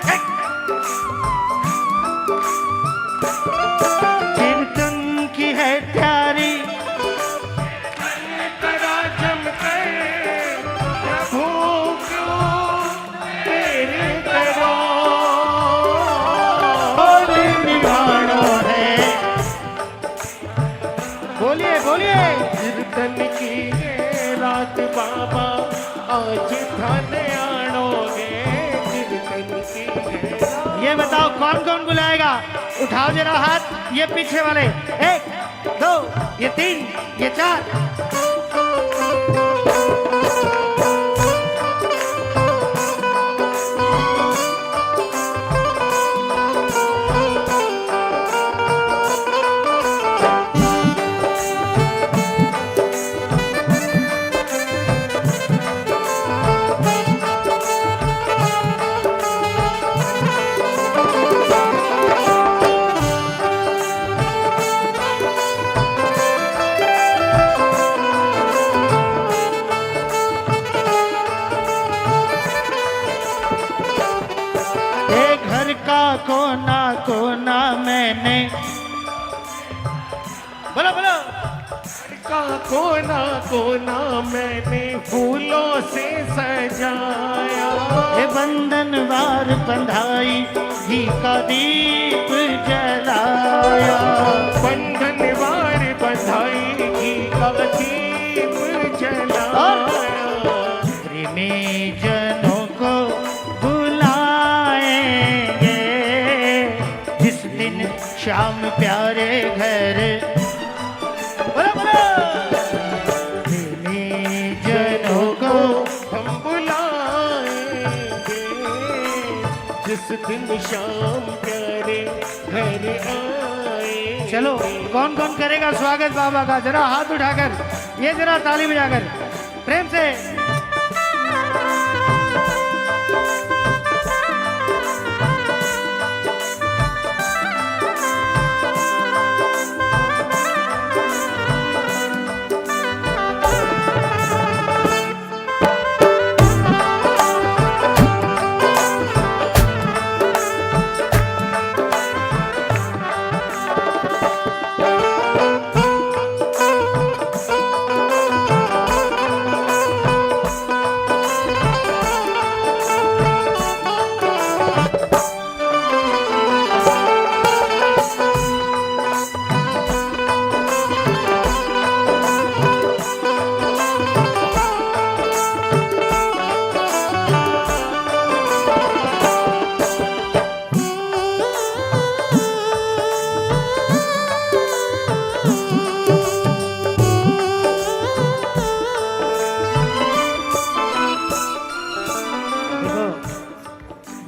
कीर्तन की है तैयारी, करा जमकर प्रभु क्यों तेरे करो। निभानो है, बोलिए बोलिए। कीर्तन की ये रात बाबा आज थाने आणोगे, कीर्तन की ये रात। ये बताओ कौन कौन बुलाएगा? उठाओ जरा हाथ, ये पीछे वाले, 1 2 ये 3 ये 4। कोना कोना मैंने, बोलो बोलो, का कोना कोना मैंने फूलों से सजाया। ये बंधनवार बंधाई, घी का दीप जलाया। बंधनवार बंधाई, घी का दीप जलाया। प्रेमी जनों को बुलाएंगे, जिस दिन शाम प्यारे घर, बोलो बोलो, प्रेमी जनों को हम बुलाएंगे, जिस दिन शाम प्यारे घर आए। चलो कौन कौन करेगा स्वागत बाबा का? जरा हाथ उठाकर, ये जरा ताली बजाकर प्रेम से।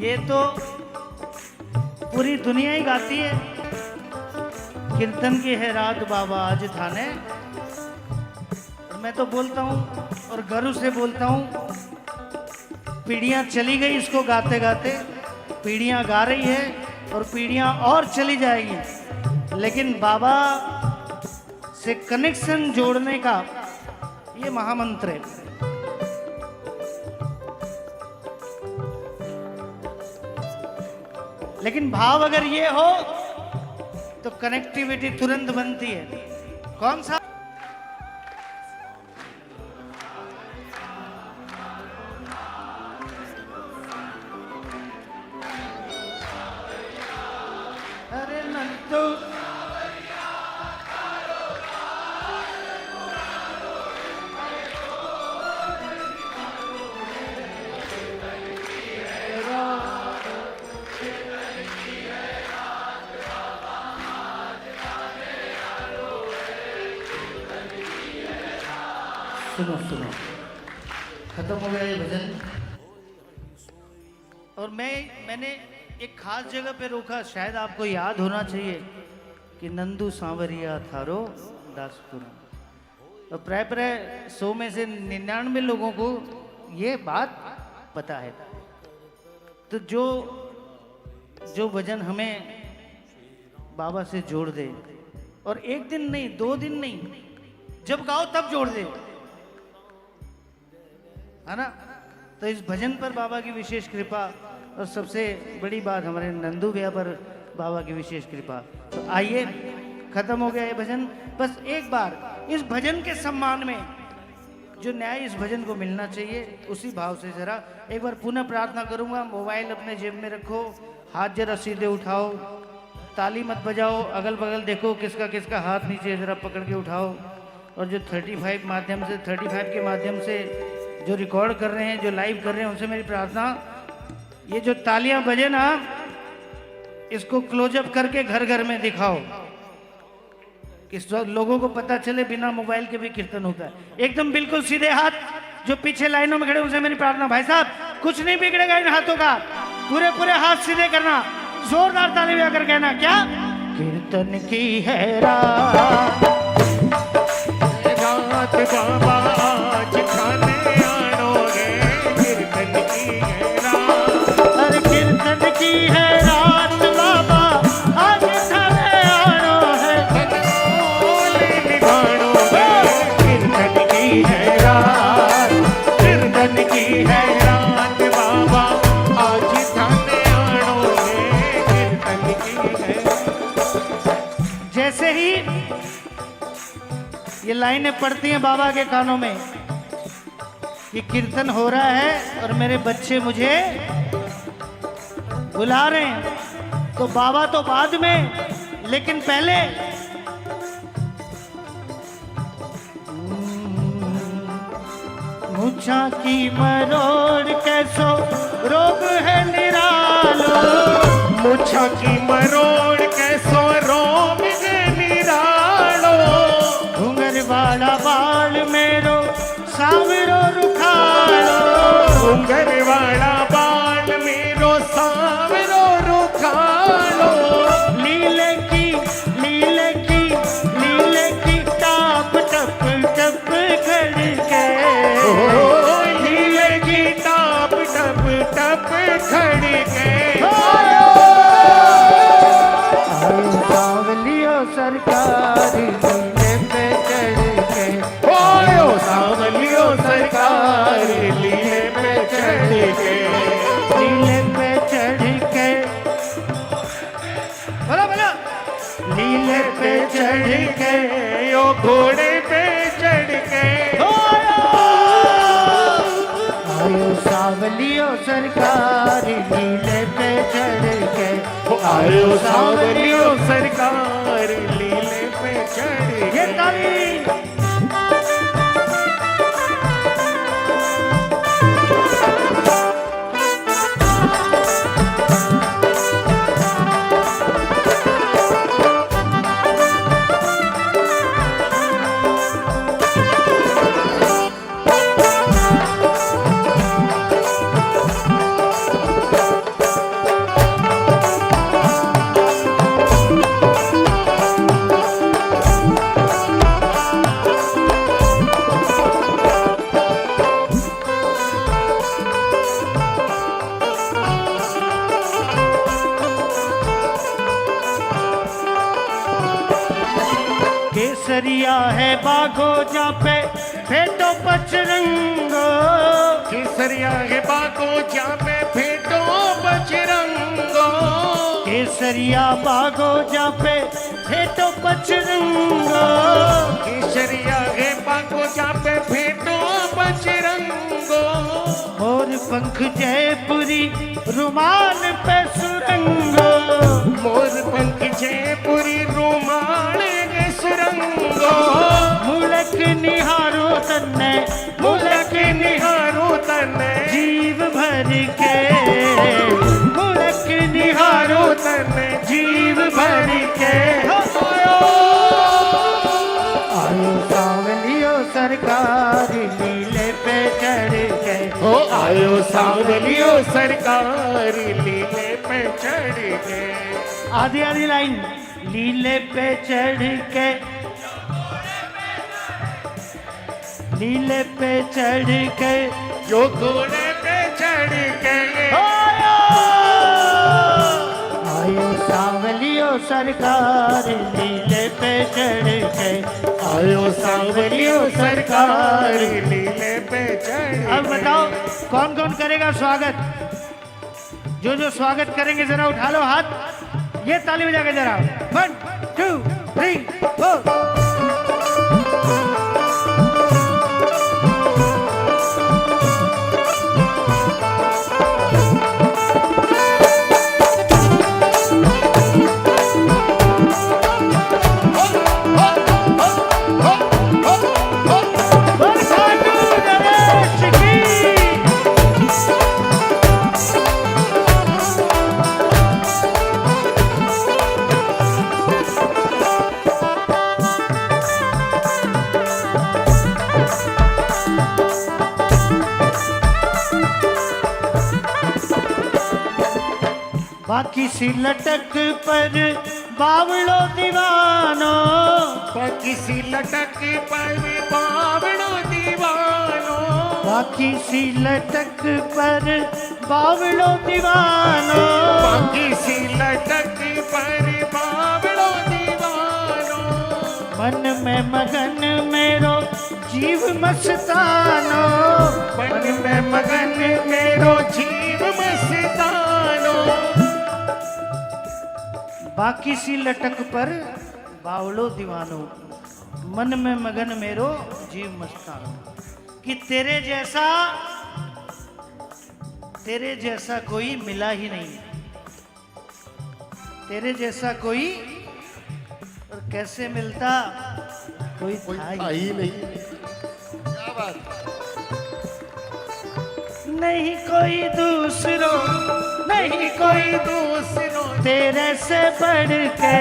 ये तो पूरी दुनिया ही गाती है, कीर्तन की है रात बाबा आज थाने। मैं तो बोलता हूँ और गर्व से बोलता हूँ, पीढ़ियाँ चली गई इसको गाते गाते, पीढ़ियाँ गा रही है और पीढ़ियाँ और चली जाएगी, लेकिन बाबा से कनेक्शन जोड़ने का ये महामंत्र है। लेकिन भाव अगर ये हो तो कनेक्टिविटी तुरंत बनती है। कौन सा? अरे नंदू सुनो सुनो, खत्म हो गया ये भजन। और मैंने एक खास जगह पे रोका, शायद आपको याद होना चाहिए कि नंदू सांवरिया थारो दासपुरा। और प्राय प्राय 100 में से 99 लोगों को ये बात पता है। तो जो भजन हमें बाबा से जोड़ दे, और एक दिन नहीं 2 दिन नहीं, जब गाओ तब जोड़ दे, है ना। तो इस भजन पर बाबा की विशेष कृपा, और सबसे बड़ी बात हमारे नंदू भैया पर बाबा की विशेष कृपा। तो आइए, खत्म हो गया ये भजन। बस एक बार इस भजन के सम्मान में जो न्याय इस भजन को मिलना चाहिए, उसी भाव से जरा एक बार पुनः प्रार्थना करूंगा। मोबाइल अपने जेब में रखो, हाथ जरा सीधे उठाओ, ताली मत बजाओ, अगल बगल देखो किसका किसका हाथ नीचे जरा पकड़ के उठाओ। और जो 35 के माध्यम से जो रिकॉर्ड कर रहे हैं, जो लाइव कर रहे हैं, उनसे मेरी प्रार्थना, ये जो तालियां बजे ना, इसको क्लोजअप करके घर घर में दिखाओ कि लोगों को पता चले बिना मोबाइल के भी कीर्तन होता है। एकदम बिल्कुल सीधे हाथ, जो पीछे लाइनों में खड़े उनसे मेरी प्रार्थना, भाई साहब कुछ नहीं बिगड़ेगा इन हाथों का, पूरे पूरे हाथ सीधे करना, जोरदार ताली बजाकर कहना, क्या कीर्तन की है रात बाबा आज खाने आणोगे, कीर्तन की है रात। अरे कीर्तन की है रात बाबा आज खाने आनो है, निभाणोगे, कीर्तन की है रात, कीर्तन की है रात बाबा आज खाने आणोगे, कीर्तन की है। जैसे ही ये लाइनें पड़ती हैं बाबा के कानों में कि कीर्तन हो रहा है और मेरे बच्चे मुझे बुला रहे हैं, तो बाबा तो बाद में, लेकिन पहले मुझा की मरोड़ कैसो रोग है निरालो, मुझा की मरोड़ कैसो रोग है निरालो, घुंगर वाला बाल मेरो सावरो रुखालो, घुंगर वाला बाल मेरो सावरो रुखालो, लीले की टाप टप टप खड़के, लीले की टाप टप टप खड़के, सावलियो सरकार लीले पे चढ़ के, ओयो सावलियो सरकार लीले पे चढ़ के, लीले पे चढ़ के, बोलो बोलो, लीले पे चढ़ के, यो घोड़े पे चढ़ के, आयो सावलियो सरकार लीले पे चढ़ के, आयो सावलियो सरकार लीले पे चढ़ ये के। ताली फेटो बजरंगो, केसरिया है बागो जापे फेटो बजरंगो, केसरिया बागो जापे फेटो बजरंगो, केसरिया है बागो जापे फेटो बजरंगो, मोर पंख जयपुरी रुमाल पे सुरंगो, मोर पंख जयपुरी रुमाल के सुरंगो, मुलक निहारो तन्ने, मुलक निहारो तन्ने, जीव भर के मुलक निहारो तन्ने, जीव भर के आयो सांवलियो सरकार लीले पे चढ़ के, ओ आयो सांवलियो सरकार लीले पे चढ़ के, आधी आधी लाइन, लीले पे चढ़ के, लीले पे चढ़ के, जो घोड़े पे चढ़ के आयो सांवलियो सरकार लीले पे चढ़ के, आयो सांवलियो सरकार लीले पे चढ़। अब बताओ कौन कौन करेगा स्वागत? जो जो स्वागत करेंगे जरा उठा लो हाथ, ये ताली बजा के जरा 1 2 3 4। बाकी सी लटक पर बावड़ो दीवानो, बाकी सी लटक पर बावड़ो दीवानो, बाकी सी लटक पर बावड़ो दीवानो, बाकी सी लटक पर बावड़ो दीवानो, मन में मगन मेरो जीव मस्तानो, मन में मगन मेरो जीव मस्तानो, बाकी सी लटक पर बावड़ो दीवानो, मन में मगन मेरो जीव मस्तानो। कि तेरे जैसा कोई मिला ही नहीं, तेरे जैसा कोई और कैसे मिलता, कोई था ही नहीं। क्या बात, नहीं कोई दूसरो, नहीं कोई दूसरो तेरे से बढ़ के,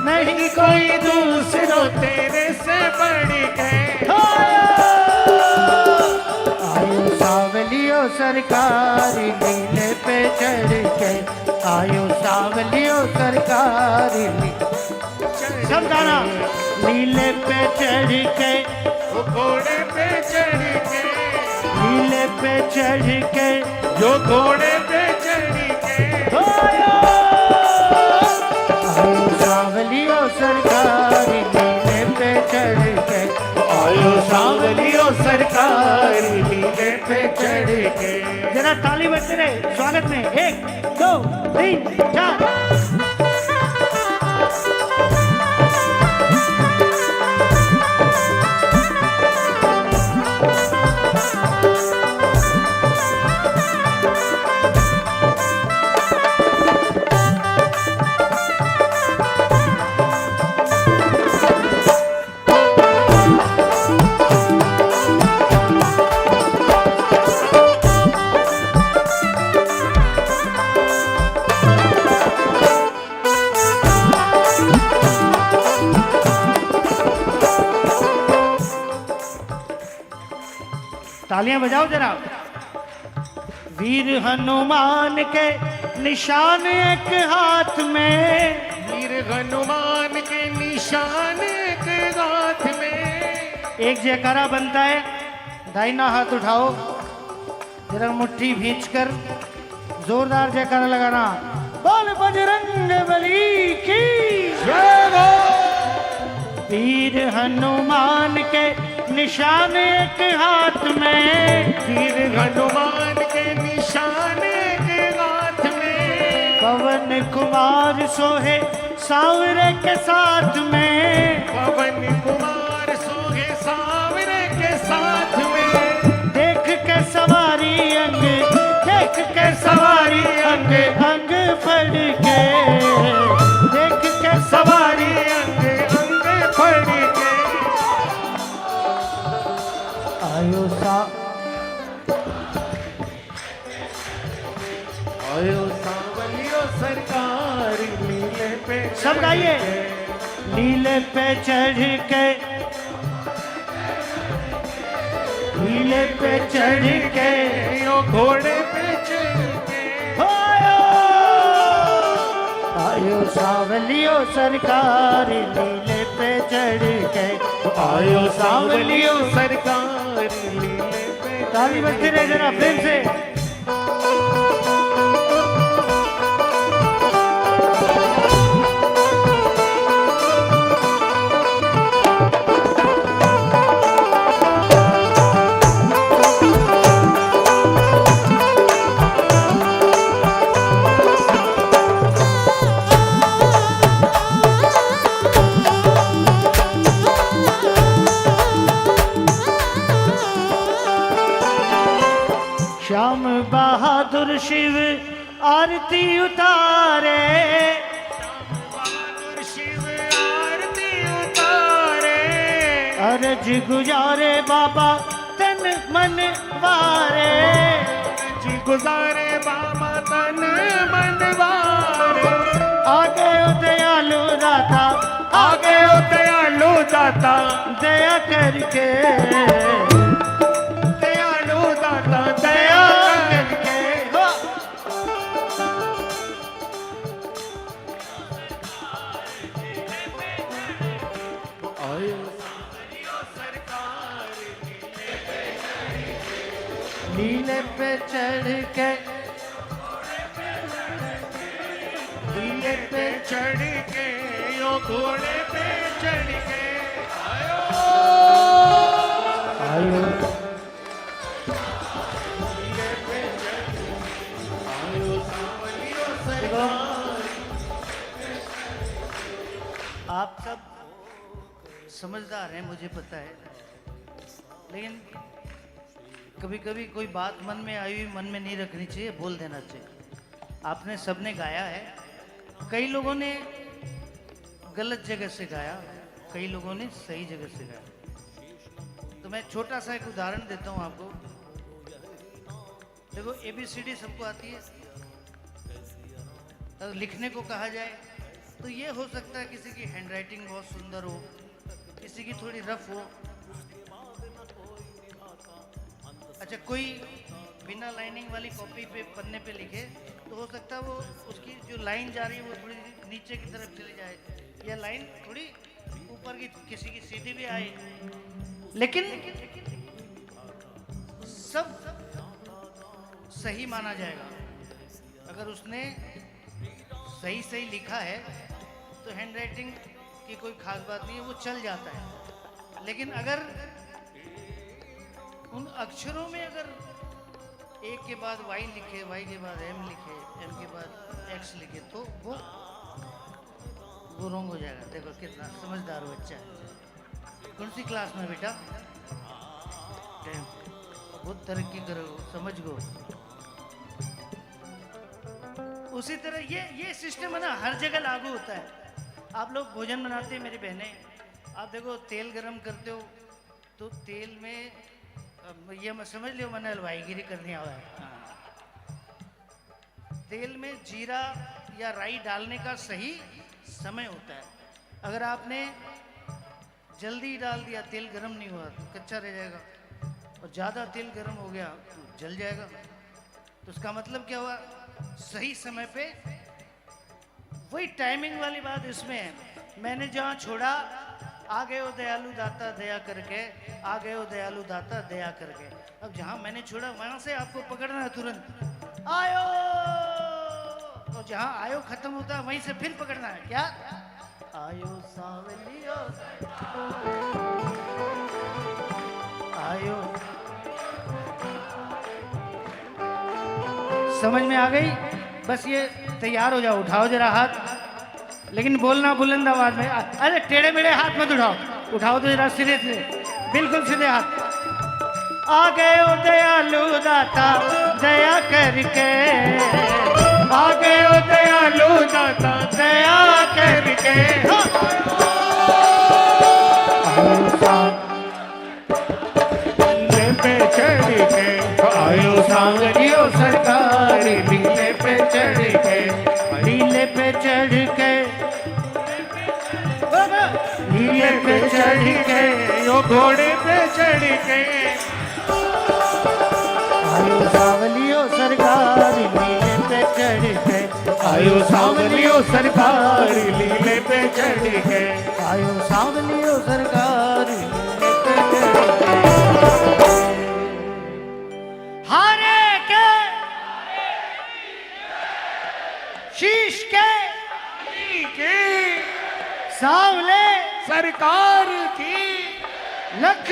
नहीं कोई दूसरो तेरे से बढ़ के, आयो सांवलियो सरकारी लीले पे चढ़ के, आयो सांवलियो सरकारी सब गाना, लीले पे चढ़ के, वो घोड़े पे चढ़ के, लीले पे चढ़ के, जो घोड़े पे चढ़ के, आयो सांवलियो सरकारी लीले पे चढ़ के, आयो सांवलियो सरकार लीले पे चढ़ के। जरा ताली बजते रहे स्वागत में, 1 2 3 4। तालियां बजाओ जरा। वीर हनुमान के निशान एक हाथ में, वीर हनुमान के निशान के हाथ में। एक जयकारा बनता है, दाहिना हाथ उठाओ, जरा मुट्ठी भींच कर जोरदार जयकारा लगाना, बोल बजरंग बली की जय हो। वीर हनुमान के निशान एक हाथ में, वीर हनुमान के निशान के हाथ में, पवन कुमार सोहे सांवरे के साथ में, पवन कुमार सोहे सांवरे के साथ में, देख के सवारी अंग, देख के सवारी अंग अंग फड़ के, देख के सवारी अंग अंग फड़ के, आयो सा आयो सांवलियो सरकार नीले पे सब गाइए। नीले पे चढ़ के, नीले पे चढ़ के, यो घोड़े पे चढ़ के, आयो आयो सावलियो सरकार नीले पे चढ़ के, आयो सांवलियो सरकार नीले पे। ताली बजती रहे जरा प्रेम से। श्याम बहादुर शिव आरती उतारे, शिव आरती उतारे, अरज गुजारे बाबा तन मन वारे, जी गुजारे बाबा तन मन वारे, आगे ओ दयालु दाता, आगे ओ दयालु दाता, दया करके, दयालु दाता दया करके हो। आयो नीले पे चढ़ के, नीले पे चढ़ के, यो घोड़े पे चढ़ के, आयो आयो नीले पे चढ़ के, आयो सांवलियो सरकार। आप सब समझदार हैं, मुझे पता है, लेकिन कभी कभी कोई बात मन में आई हुई मन में नहीं रखनी चाहिए, बोल देना चाहिए। आपने सबने गाया है, कई लोगों ने गलत जगह से गाया, कई लोगों ने सही जगह से गाया। तो मैं छोटा सा एक उदाहरण देता हूँ आपको। देखो ABCD सबको आती है, अगर लिखने को कहा जाए तो ये हो सकता है किसी की हैंडराइटिंग बहुत सुंदर हो, किसी की थोड़ी रफ हो। अच्छा, कोई बिना लाइनिंग वाली कॉपी पे पन्ने पे लिखे तो हो सकता है वो उसकी जो लाइन जा रही है वो थोड़ी नीचे की तरफ चली जाए, या लाइन थोड़ी ऊपर की, किसी की सीधी भी आए। लेकिन सब सही माना जाएगा। अगर उसने सही सही लिखा है तो हैंडराइटिंग की कोई खास बात नहीं है, वो चल जाता है। लेकिन अगर उन अक्षरों में अगर एक के बाद Y लिखे, Y के बाद M लिखे, M के बाद X लिखे तो वो रॉन्ग हो जाएगा। देखो कितना समझदार बच्चा है। कौन सी क्लास में बेटा? बहुत तरक्की करो, समझ गो। उसी तरह ये सिस्टम है ना, हर जगह लागू होता है। आप लोग भोजन बनाते हैं मेरी बहनें, आप देखो तेल गरम करते हो तो तेल में ये मैं समझ लियो मैंने हलवाईगिरी करनी आवा है। तेल में जीरा या राई डालने का सही समय होता है। अगर आपने जल्दी डाल दिया, तेल गरम नहीं हुआ तो कच्चा रह जाएगा, और ज़्यादा तेल गरम हो गया तो जल जाएगा। तो उसका मतलब क्या हुआ? सही समय पे वही टाइमिंग वाली बात इसमें है। मैंने जहाँ छोड़ा, आ गए हो दयालु दाता दया करके, आ गए हो दयालु दाता दया करके। अब जहाँ मैंने छोड़ा वहां से आपको पकड़ना है तुरंत, आयो। और जहाँ आयो खत्म होता है वहीं से फिर पकड़ना है। क्या? आयो सावलियो। समझ में आ गई? बस ये तैयार हो जाओ, उठाओ जरा हाथ, लेकिन बोलना बुलंद आवाज में। अरे टेढ़े मेढ़े हाथ मत उठाओ, उठाओ तो जरा सीधे से, बिल्कुल सीधे हाथ। आ गए ओ दयालु दाता दया करके, आ गए ओ दयालु दाता दया करके। पे चढ़ के आयो सांवरियो सरकार, लीले पे चढ़ के, लीले पे चढ़ के, लीले पे चढ़ के, यो घोड़े पे चढ़ के आयो सांवलियो सरकार, लीले पे चढ़ के, आयो सांवरियो सरकार, लीले पे चढ़ के, आयो सांवलियो सरकार, लीले पे चढ़ के। हारे के शीश के सांवले सरकार की, लख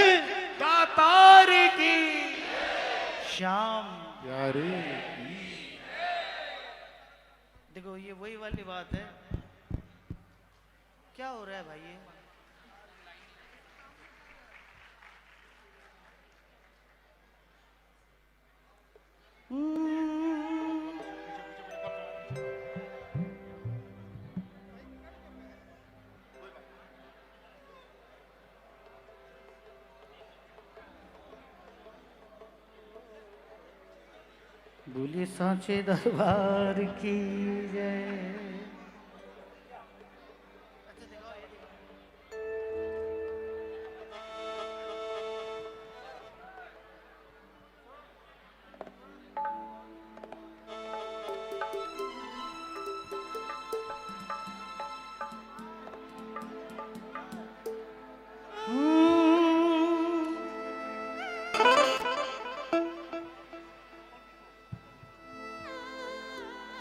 दातार की श्याम। यारे देखो ये वही वाली बात है। क्या हो रहा है भाई ये? बोले सांचे दरबार की जय।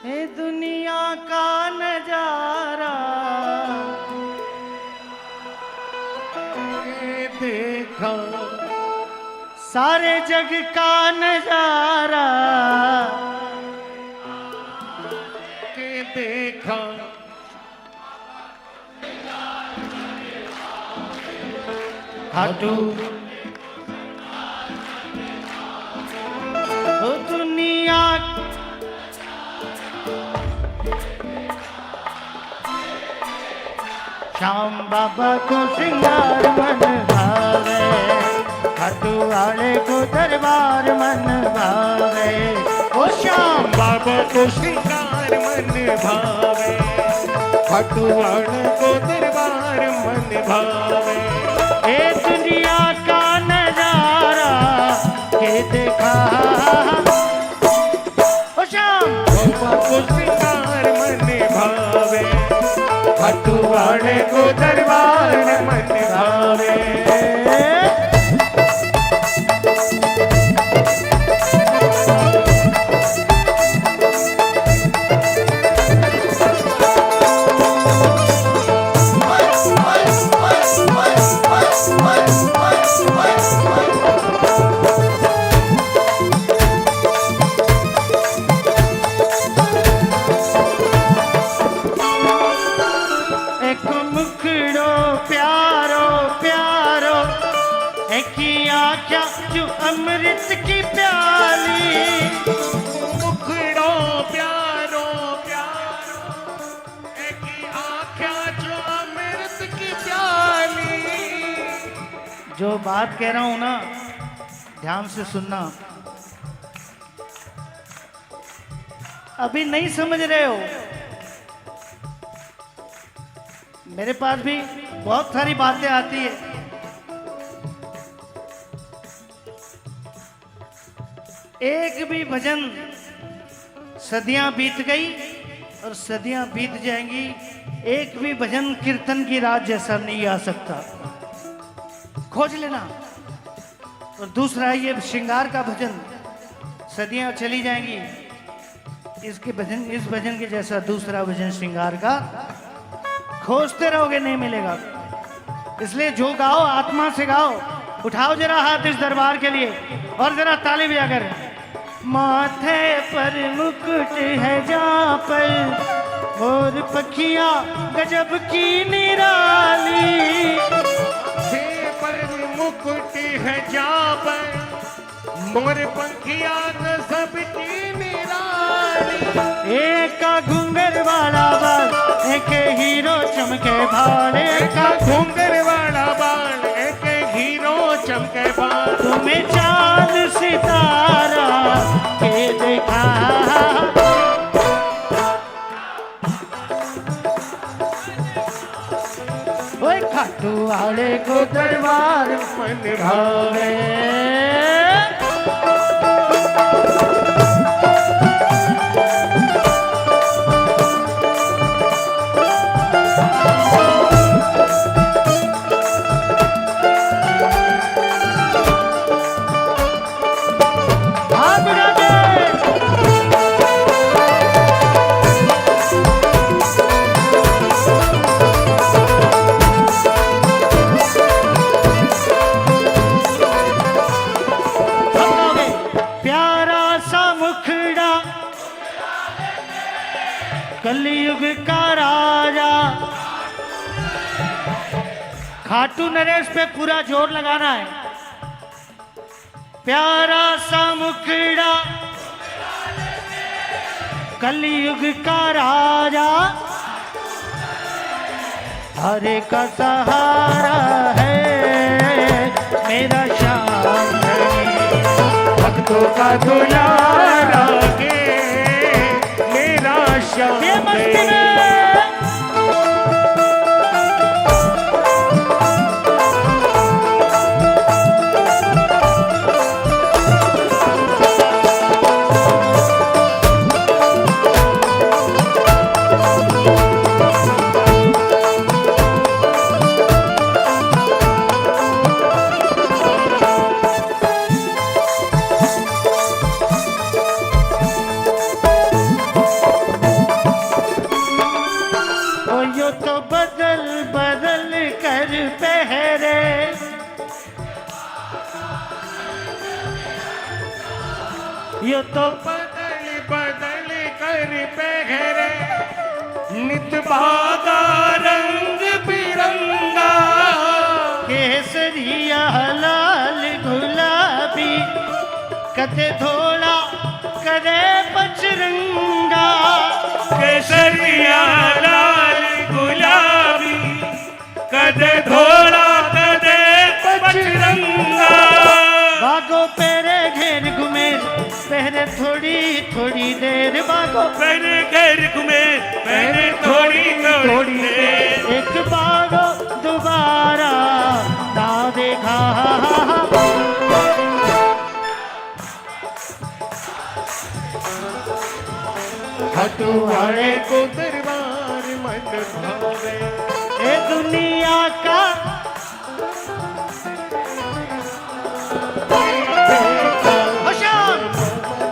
हे दुनिया का नजारा देखा, सारे जग का नजारा के देखा, खाटू ओ दुनिया श्याम बाबा को श्रृंगार मन भावे, खाटू वाले को दरबार मन भावे। ओ श्याम बाबा को श्रृंगार मन भावे, खटुआण को दरबार मन भावे। ए दुनिया का नजारा के देखा। ओ श्याम बाबा को श्रृंगार मन भावे, खटुआण को दरबार मन भावे। एक मुखड़ो प्यारो प्यारो, एक आँखा जो अमृत की प्याली। मुखड़ो प्यारो प्यारो, एक आँखा जो अमृत की प्याली। जो बात कह रहा हूं ना, ध्यान से सुनना। अभी नहीं समझ रहे हो, मेरे पास भी बहुत सारी बातें आती है। एक भी भजन, सदियां बीत गई और सदियां बीत जाएंगी, एक भी भजन कीर्तन की रात जैसा नहीं आ सकता, खोज लेना। और दूसरा ये श्रृंगार का भजन, सदियां चली जाएंगी, इसके भजन, इस भजन के जैसा दूसरा भजन श्रृंगार का खोजते रहोगे, नहीं मिलेगा। इसलिए जो गाओ आत्मा से गाओ। उठाओ जरा हाथ इस दरबार के लिए और जरा ताली बजा कर। माथे पर मुकुट है जहाँ पर और पखियाँ गजब की निराली। माथे पर मुकुट है जहाँ पर मोर पंखिया गजब की निराली। एक का घुंगर वाला बाल एक हीरो चमके भाल, एक का घूंगर वाला बाल एक हीरो चमके बाल। तुम्हें चांद सितारा के देखा। ओए खाटू वाले को दरबार मन भावे। कलयुग का राजा। खाटू नरेश पे पूरा जोर लगाना है। प्यारा सा मुखड़ा कलयुग का राजा, हरे का सहारा है मेरा श्याम धनी। भक्तों का दुलारा के मेरा श्याम ये मस्ती में तो बदल बदल कर पहरे। यो तो बदल बदल कर पहरे, नित भागा रंग बिरंगा। केसरिया लाल गुलाबी, कदे धोला कदे पचरंगा। केसरिया लाल गुलाबी, कदे धोला कदे पचरंगा। बागो पेरे घेर घूमे पहरे थोड़ी थोड़ी देर। बागो पेरे घेर घूमे पहरे थोड़ी थोड़ी देर। एक बागो दोबारा ना देखा। खाटू वाले को दरबार मन भावे। ए दुनिया का होशियार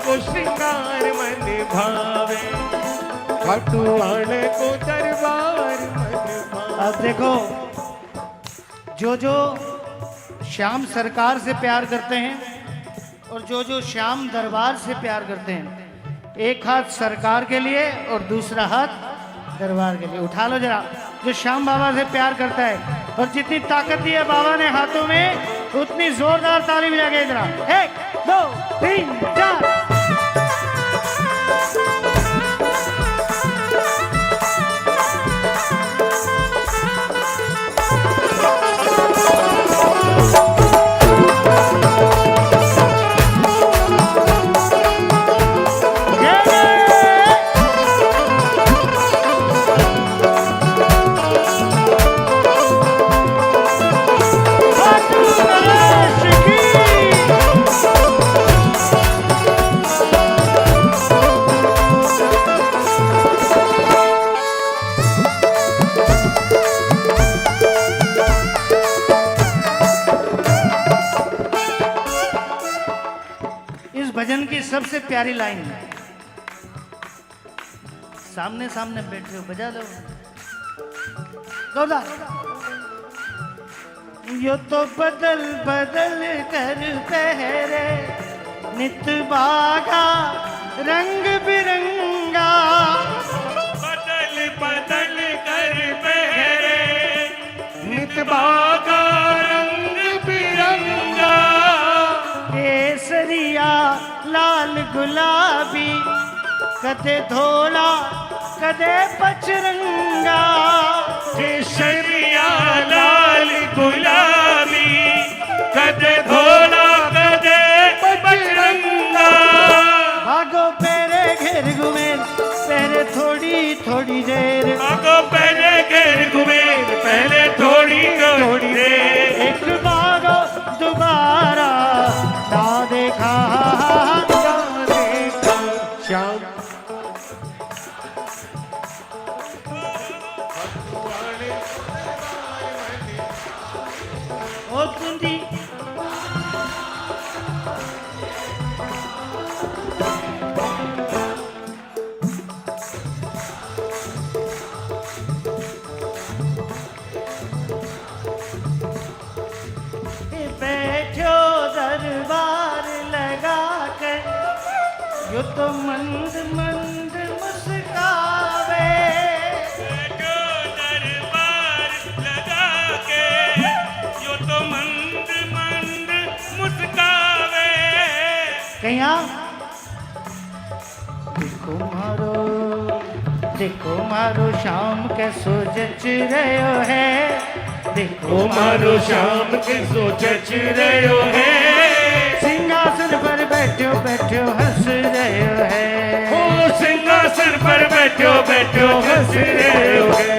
को श्रृंगार मन भावे। खाटू वाले को दरबार मन भावे। अब देखो, जो श्याम सरकार से प्यार करते हैं और जो श्याम दरबार से प्यार करते हैं, एक हाथ सरकार के लिए और दूसरा हाथ दरबार के लिए उठा लो जरा। जो श्याम बाबा से प्यार करता है और जितनी ताकत दी है बाबा ने हाथों में, उतनी जोरदार ताली बजा के जरा। 1 2 3 4। भजन की सबसे प्यारी लाइन है। सामने सामने बैठे हो, बजा लो जोरदार। यो तो बदल बदल कर पहरे, नित बागा रंग बिरंगा, बदल बदल कर पहरे नित बागा रंग बिरंगा, केसरिया लाल गुलाबी, कदे धोला कदे पचरंगा, केसरिया लाल गुलाबी, कदे धोला कदे बजरंगा, भागो पैरे घेर घुमेर पहले थोड़ी थोड़ी देर, भागो पहले घेर घुमेर पहले थोड़ी थोड़ी देर, एक भागो दोबारा ना देखा ना देखा श्याम। ओ कुंदी बैठो दरबार लगा कर, यो तो मंद मंद मुस्कावे, बैठो दरबार लगा के, यो तो मंद मंद मुस्कावे, कहिया देखो मारो शाम कैसो जच रहो है, देखो ओ मारो शाम के सो जच रहो है, सिंहासन पर बैठो बैठो हंस रहो है, ओ सिंहासन पर बैठो बैठो हंस रहे हो है।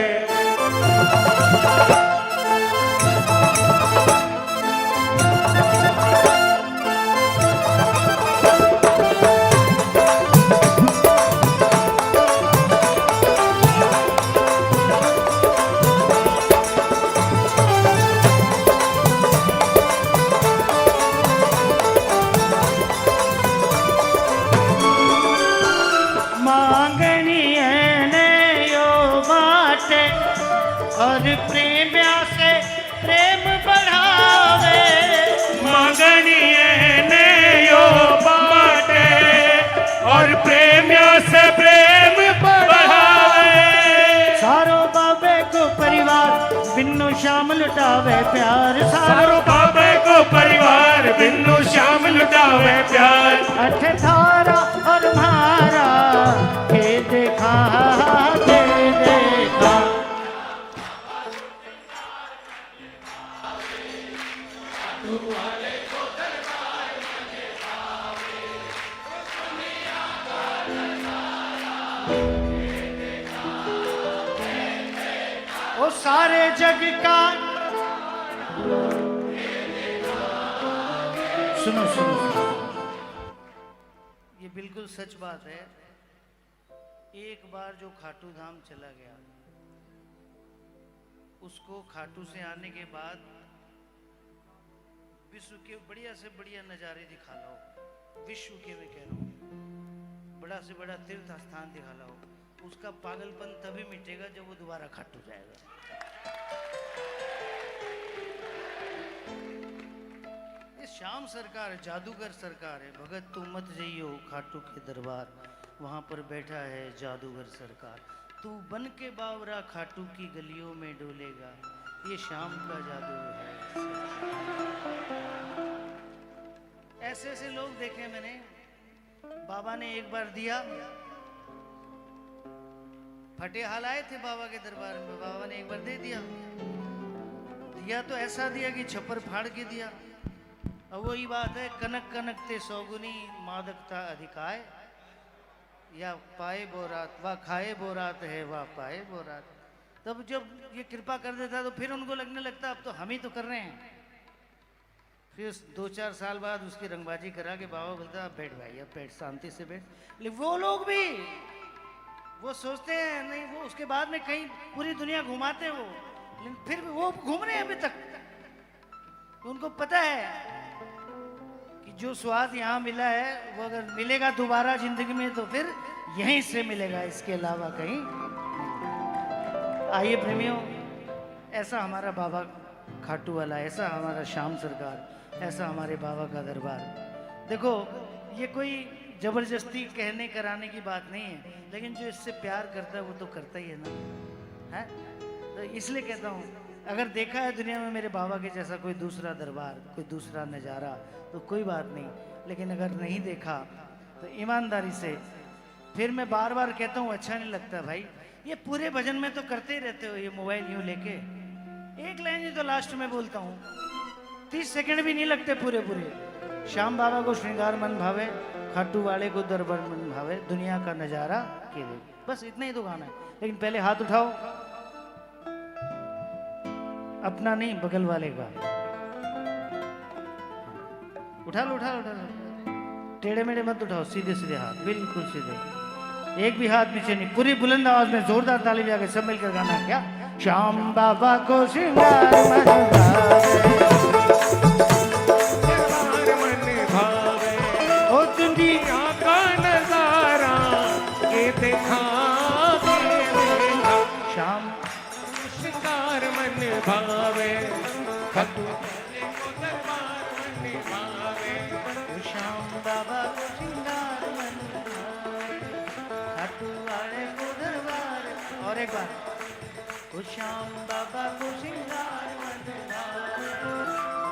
मांगनी है ने यो बाटे और प्रेम से प्रेम बढ़ावे, मांगनीय ने यो बाटे और प्रेम से प्रेम बढ़ावे, सारो बाबे को परिवार बिन्नु शाम लुटावे प्यार, सारो बाबे को परिवार बिन्नु शाम लुटावे प्यार, अठ थारा और मारा के देखा के देखा, वो सारे जग का सुनो सुनो सुनो, ये बिल्कुल सच बात है। एक बार जो खाटू धाम चला गया, उसको खाटू से आने के बाद विश्व के बढ़िया से बढ़िया नज़ारे दिखा लो, विश्व के मैं कह रहा हूँ, बड़ा से बड़ा तीर्थ स्थान दिखा लो, उसका पागलपन तभी मिटेगा जब वो दोबारा खाटू जाएगा। ये श्याम सरकार जादूगर सरकार है, भगत तू मत जइयो खाटू के दरबार, वहां पर बैठा है जादूगर सरकार, तू बन के बावरा खाटू की गलियों में डोलेगा, ये श्याम का जादू है। ऐसे ऐसे लोग देखे मैंने, बाबा ने एक बार दिया, फटे हाल आए थे बाबा के दरबार में, बाबा ने एक बार दे दिया, दिया तो ऐसा दिया कि छप्पर फाड़ के दिया। अब वही बात है, कनक कनक ते सौगुनी मादकता अधिकाय, या पाए बोरात वा खाए बोरात है वा पाए बोरात। तब जब ये कृपा कर देता तो फिर उनको लगने लगता अब तो हम ही तो कर रहे हैं। फिर 2-4 साल बाद उसकी रंगबाजी करा के बाबा बोलता बैठ भाई, अब बैठ शांति से बैठ। लेकिन वो लोग भी वो सोचते हैं नहीं, वो उसके बाद में कहीं पूरी दुनिया घुमाते हैं वो, लेकिन फिर भी वो घूम रहे हैं अभी तक। तो उनको पता है कि जो स्वाद यहाँ मिला है वो अगर मिलेगा दोबारा जिंदगी में तो फिर यहीं से मिलेगा, इसके अलावा कहीं। आइए प्रेमियों, ऐसा हमारा बाबा खाटू वाला, ऐसा हमारा श्याम सरकार, ऐसा हमारे बाबा का दरबार। देखो ये कोई जबरदस्ती कहने कराने की बात नहीं है, लेकिन जो इससे प्यार करता है वो तो करता ही है ना, है? तो इसलिए कहता हूँ, अगर देखा है दुनिया में मेरे बाबा के जैसा कोई दूसरा दरबार, कोई दूसरा नज़ारा, तो कोई बात नहीं, लेकिन अगर नहीं देखा तो ईमानदारी से, फिर मैं बार बार कहता हूँ अच्छा नहीं लगता भाई, ये पूरे भजन में तो करते ही रहते हो ये मोबाइल यूँ लेके, एक लाइन ही तो लास्ट में बोलता हूँ, 30 सेकंड भी नहीं लगते पूरे पूरे। श्याम बाबा को श्रृंगार मन भावे, खाटू वाले को दरबार मन भावे, दुनिया का नजारा के दे, बस इतना ही तो गाना है। लेकिन पहले हाथ उठाओ, अपना नहीं बगल वाले का, उठा लो उठा लो उठा लो, टेढ़े मेढ़े मत उठाओ, सीधे सीधे हाथ, बिल्कुल सीधे, एक भी हाथ नीचे नहीं, पूरी बुलंद आवाज में जोरदार ताली बजा के सब मिलकर गाना है। क्या? श्याम बाबा को श्रृंगार मन भावे, ओ दुनिया का नजारा ये देखा, श्याम श्रृंगार मन भावे, खटू श्याम बाबा को श्रृंगार मन भावे, खाटू वाले को दरबार। और एक बार, ओ श्याम बाबा को श्रृंगार मन भावे,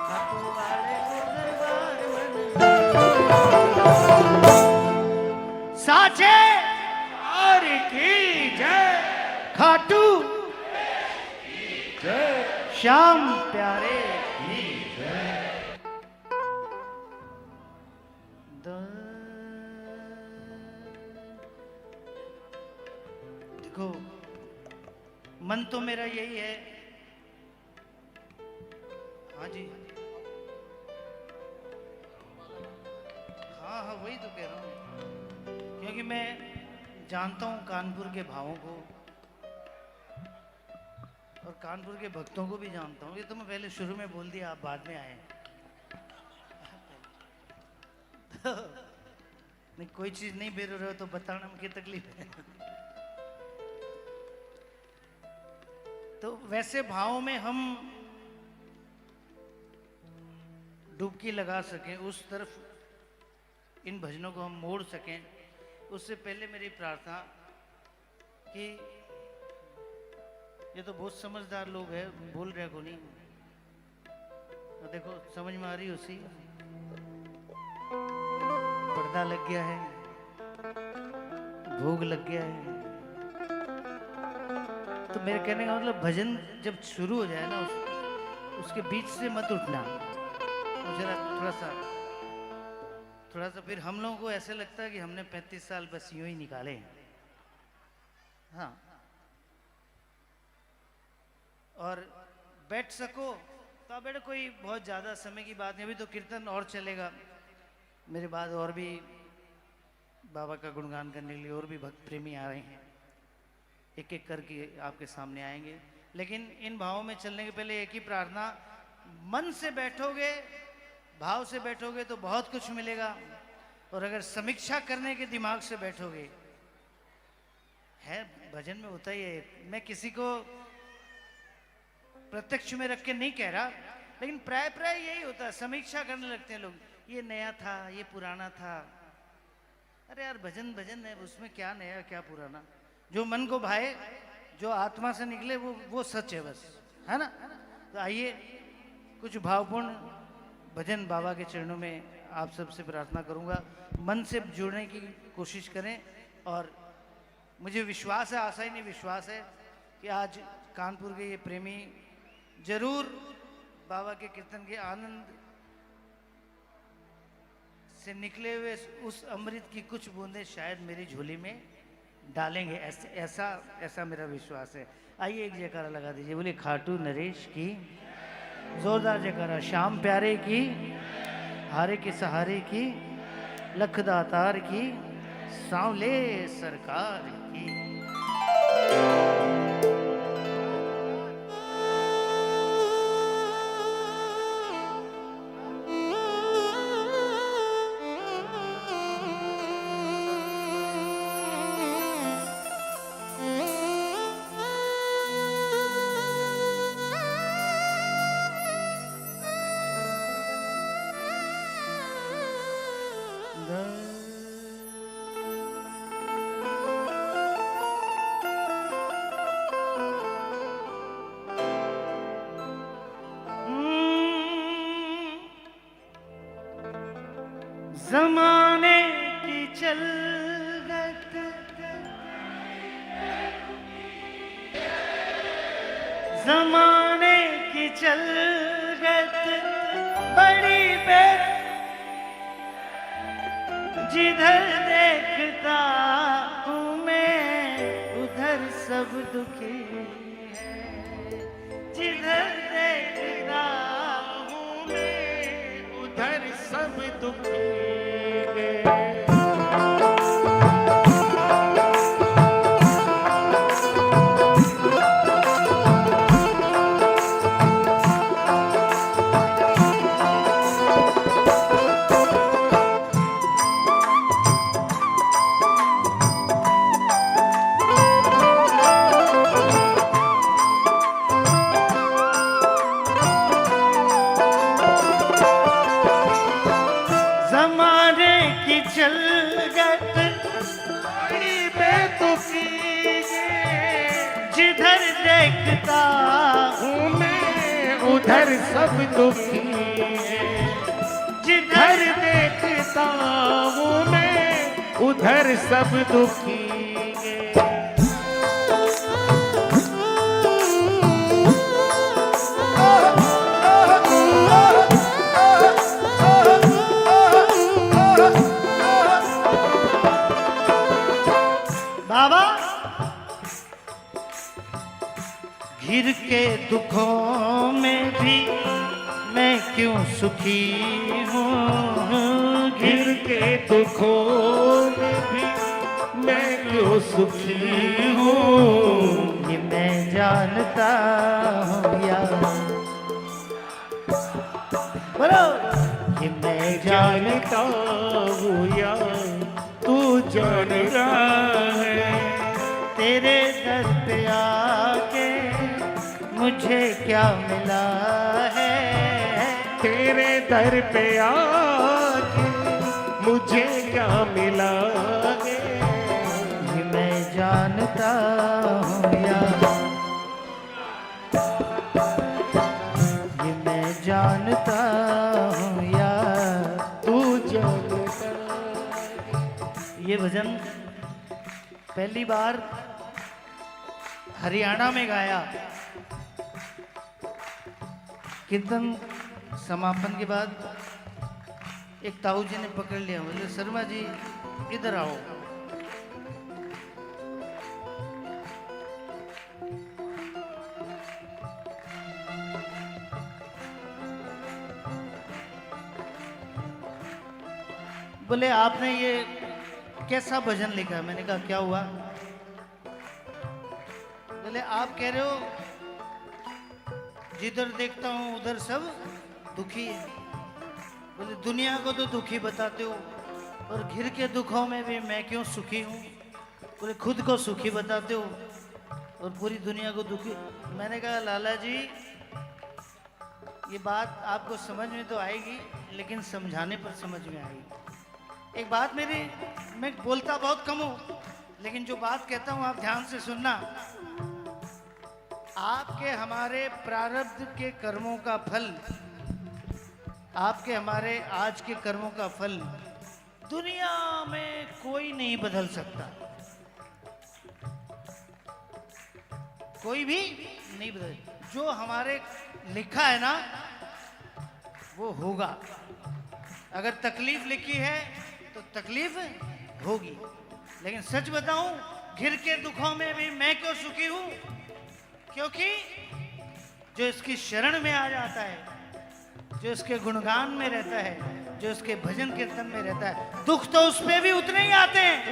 खाटू वाले को दरबार मन भावे। साचे और की जय, खाटू जय, श्याम प्यारे की जय। देखो, मन तो मेरा यही है, हाँ जी, हाँ हाँ वही तो कह रहा हूँ, क्योंकि मैं जानता हूँ कानपुर के भावों को और कानपुर के भक्तों को भी जानता हूँ। ये तो मैं पहले शुरू में बोल दिया, आप बाद में आए। नहीं, कोई चीज नहीं बेर रहे हो तो बताना में क्या तकलीफ है। तो वैसे भावों में हम डुबकी लगा सकें, उस तरफ इन भजनों को हम मोड़ सकें, उससे पहले मेरी प्रार्थना कि ये तो बहुत समझदार लोग हैं, बोल रहे को नहीं, तो देखो समझ में आ रही उसी, पर्दा लग गया है, भोग लग गया है। तो मेरे कहने का मतलब भजन जब शुरू हो जाए ना, उसके बीच से मत उठना, तो जरा थोड़ा सा फिर हम लोगों को ऐसे लगता है कि हमने 35 साल बस यूं ही निकाले। हाँ, और बैठ सको तो आप बैठो, कोई बहुत ज़्यादा समय की बात नहीं, अभी तो कीर्तन और चलेगा, मेरे बाद और भी बाबा का गुणगान करने के लिए और भी भक्त प्रेमी आ रहे हैं, एक एक करके आपके सामने आएंगे। लेकिन इन भावों में चलने के पहले एक ही प्रार्थना, मन से बैठोगे, भाव से बैठोगे तो बहुत कुछ मिलेगा, और अगर समीक्षा करने के दिमाग से बैठोगे, है भजन में होता ही है, मैं किसी को प्रत्यक्ष में रख के नहीं कह रहा, लेकिन प्राय प्राय यही होता है, समीक्षा करने लगते हैं लोग, ये नया था, ये पुराना था। अरे यार भजन भजन है, उसमें क्या नया क्या पुराना, जो मन को भाए, जो आत्मा से निकले वो सच है बस, है ना। तो आइए कुछ भावपूर्ण भजन बाबा के चरणों में आप सबसे प्रार्थना करूंगा, मन से जुड़ने की कोशिश करें। और मुझे विश्वास है, आशा ही नहीं विश्वास है कि आज कानपुर के ये प्रेमी जरूर बाबा के कीर्तन के आनंद से निकले हुए उस अमृत की कुछ बूंदें शायद मेरी झोली में डालेंगे, ऐसा मेरा विश्वास है। आइए एक जयकारा लगा दीजिए, बोले खाटू नरेश की, जोरदार जयकारा, श्याम प्यारे की, हारे के सहारे की, लख दातार की, सांवले सरकार की। जमाने की चलत जमाने की चलत बड़ी बेर जिधर देखता हूँ मैं उधर सब दुखी है। जिधर देखता हूँ मैं उधर सब दुखी है। जमाने की चलगत बड़ी बेतुकी जिधर देखता हूँ मैं उधर सब दुखी है। जिधर जिधर देखता हूँ मैं उधर सब दुखी है। बाबा घिर के दुखों में भी मैं क्यों सुखी हूँ। गिर के दुखों में भी मैं क्यों सुखी हूँ। ये मैं जानता हूँ यार बोलो ये मैं जानता हूँ यार तू जान रहा है। तेरे दर पे आके मुझे क्या मिला है। तेरे दर पे आके मुझे क्या मिला है। ये मैं जानता हूँ यार ये मैं जानता हूँ यार तू जानता ये भजन पहली बार हरियाणा में गाया। कीर्तन समापन के बाद एक ताऊ जी ने पकड़ लिया, बोले शर्मा जी इधर आओ। बोले आपने ये कैसा भजन लिखा? मैंने कहा क्या हुआ? बोले आप कह रहे हो जिधर देखता हूँ उधर सब दुखी है। बोले दुनिया को तो दुखी बताते हो और घिर के दुखों में भी मैं क्यों सुखी हूँ। बोले खुद को सुखी बताते हो और पूरी दुनिया को दुखी। मैंने कहा लाला जी ये बात आपको समझ में तो आएगी लेकिन समझाने पर समझ में आएगी। एक बात मेरी, मैं बोलता बहुत कम हूँ लेकिन जो बात कहता हूँ आप ध्यान से सुनना। आपके हमारे प्रारब्ध के कर्मों का फल, आपके हमारे आज के कर्मों का फल दुनिया में कोई नहीं बदल सकता। कोई भी नहीं बदल। जो हमारे लिखा है ना वो होगा। अगर तकलीफ लिखी है तो तकलीफ होगी। लेकिन सच बताऊं घिर के दुखों में भी मैं क्यों सुखी हूं? क्योंकि जो इसकी शरण में आ जाता है, जो इसके गुणगान में रहता है, जो इसके भजन कीर्तन में रहता है, दुख तो उसमें भी उतने ही आते हैं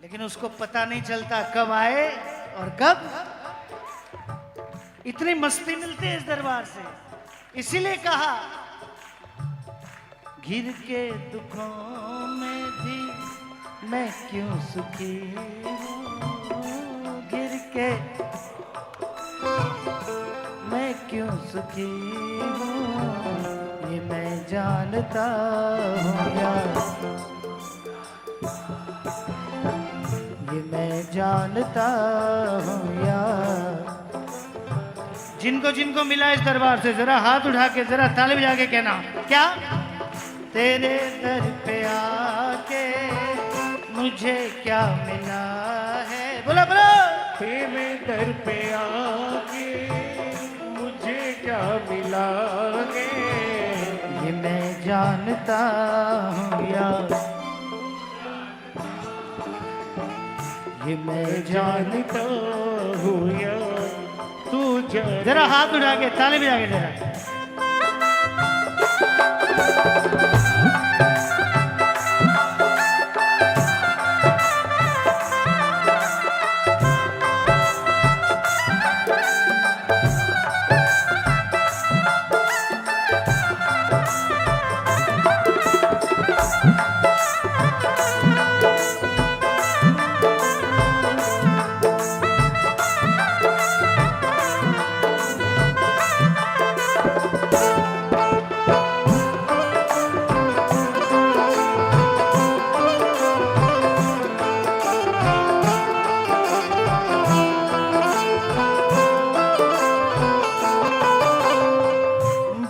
लेकिन उसको पता नहीं चलता कब आए और कब। इतनी मस्ती मिलती है इस दरबार से। इसीलिए कहा घिर के दुखों में भी मैं क्यों सुखी हूँ। घिर के मैं क्यों सुखी हूँ। ये मैं जानता हूँ यार, ये मैं जानता हूँ यार। जिनको जिनको मिला इस दरबार से जरा हाथ उठा के जरा ताली बजा के कहना क्या, तेरे दर पे आके मुझे क्या मिला है, बोला बोला। तेरे दर पे आके मुझे क्या मिला है, ये मैं जानता हूँ यार, ये मैं जानता हूँ यार, तू जान। जरा हाथ उठा के ताली बजा के जरा।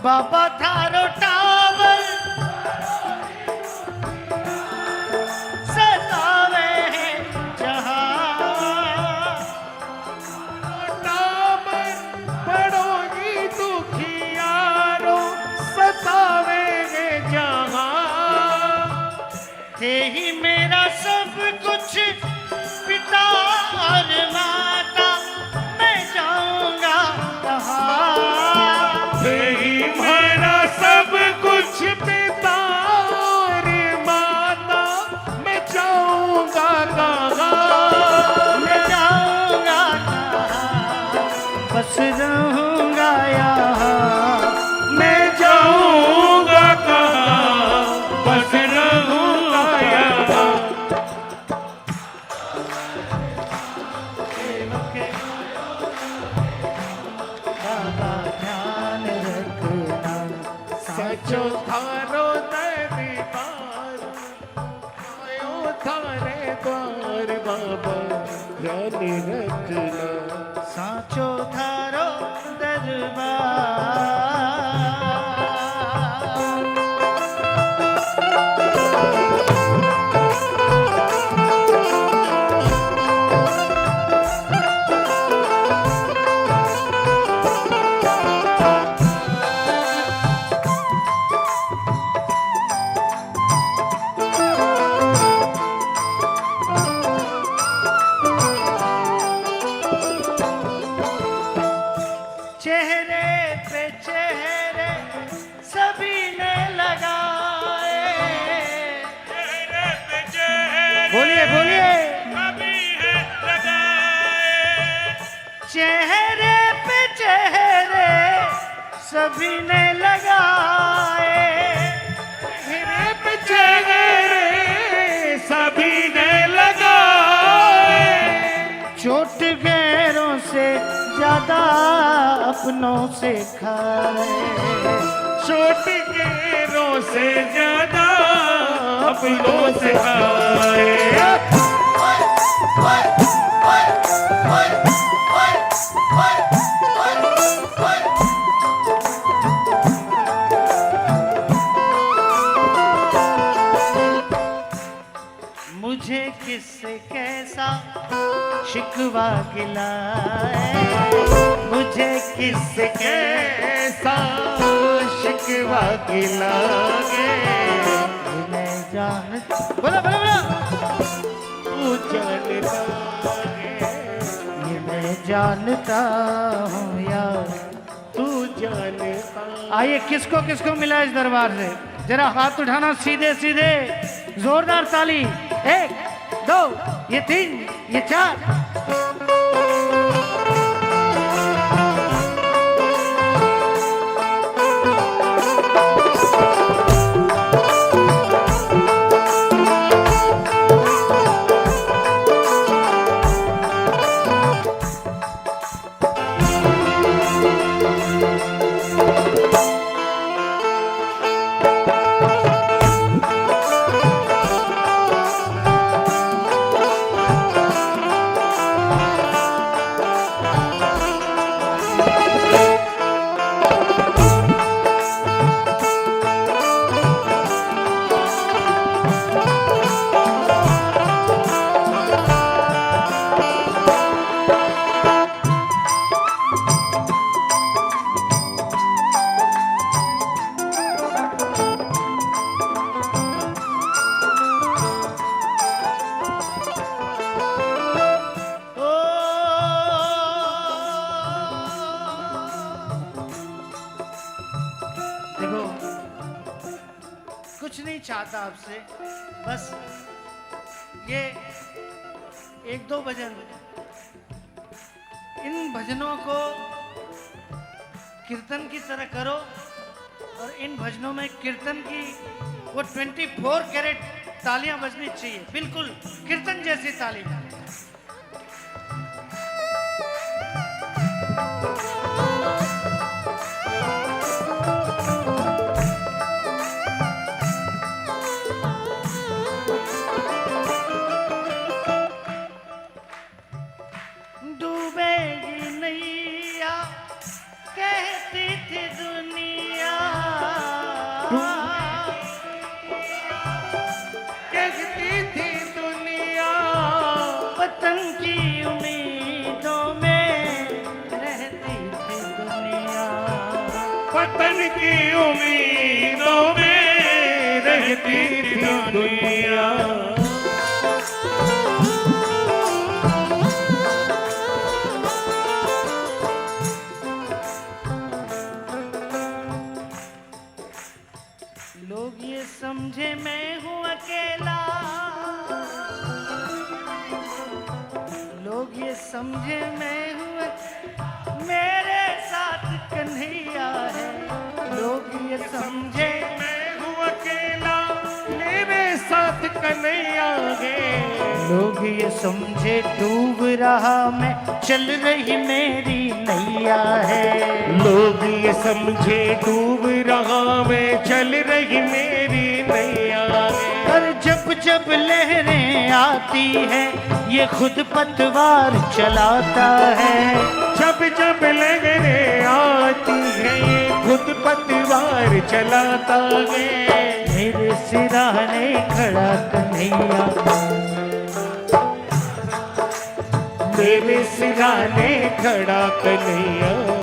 बाबा थारो टावर सतावे हैं जहां, टावर पड़ोगी दुखियारो सतावेंगे जहां, थे ही मेरा सब कुछ पिता और माता, मैं जाऊंगा कहाँ, मेरा सब कुछ पिता और माता, मैं जाऊंगा कहाँ, मैं जाऊंगा कहाँ, बस रहूंगा यहाँ, मैं जाऊंगा कहाँ, बस रहूंगा यहाँ। बाबा ध्यान रखना, सचो थारो दरबार, आयो थारे द्वार बाबा, ध्यान रखना। साचो थारो दरबार। चेहरे पे चेहरे सभी ने लगाए, चेहरे पे चेहरे बोलिए बोलिए, कभी है लगाए, चेहरे पे चेहरे सभी ने लगाए, चेहरे पे चेहरे सभी ने लगाए, चोट गैरों से ज्यादा अपनों से खाए, चोट गैरों से ज्यादा अपनों से खाए। मुझे किससे कैसा शिकवा गिलाए, मुझे किससे कैसा शिकवा गिलागे, मैं जान, बोला बोला बोला, तू जानता है, ये मैं जानता हूँ यार, तू जानता। आइए किसको किसको मिला इस दरबार से, जरा हाथ उठाना सीधे सीधे, जोरदार ताली, 1 2 ये 3 ये 4। कुछ नहीं चाहता आपसे, बस ये एक दो भजन, इन भजनों को कीर्तन की तरह करो और इन भजनों में कीर्तन की वो 24 कैरेट तालियां बजनी चाहिए, बिल्कुल कीर्तन जैसी ताली। डूबेगी नैया कहती थी दुनिया, कहती थी दुनिया, वतन की उम्मीदों में रहती थी दुनिया, वतन की उम्मीदों में रहती थी दुनिया। लोग ये समझे मैं हूँ अकेला, लोग ये समझे मैं हूँ मेरे साथ कन्हैया है, लोग ये समझे मैं हूँ अकेला, मेरे साथ कन्हैया है। लोग ये समझे डूब रहा मैं, चल रही मेरी नैया है। लोग ये समझे डूब रहा मैं, चल रही मेरी नैया है। पर जब जब लहरें आती है ये खुद पतवार चलाता है, जब जब लहरें आती है ये खुद पतवार चलाता है। मेरे सिरहाने खड़ा कन्हैया, मेरे सिरहाने खड़ा कन्हैया।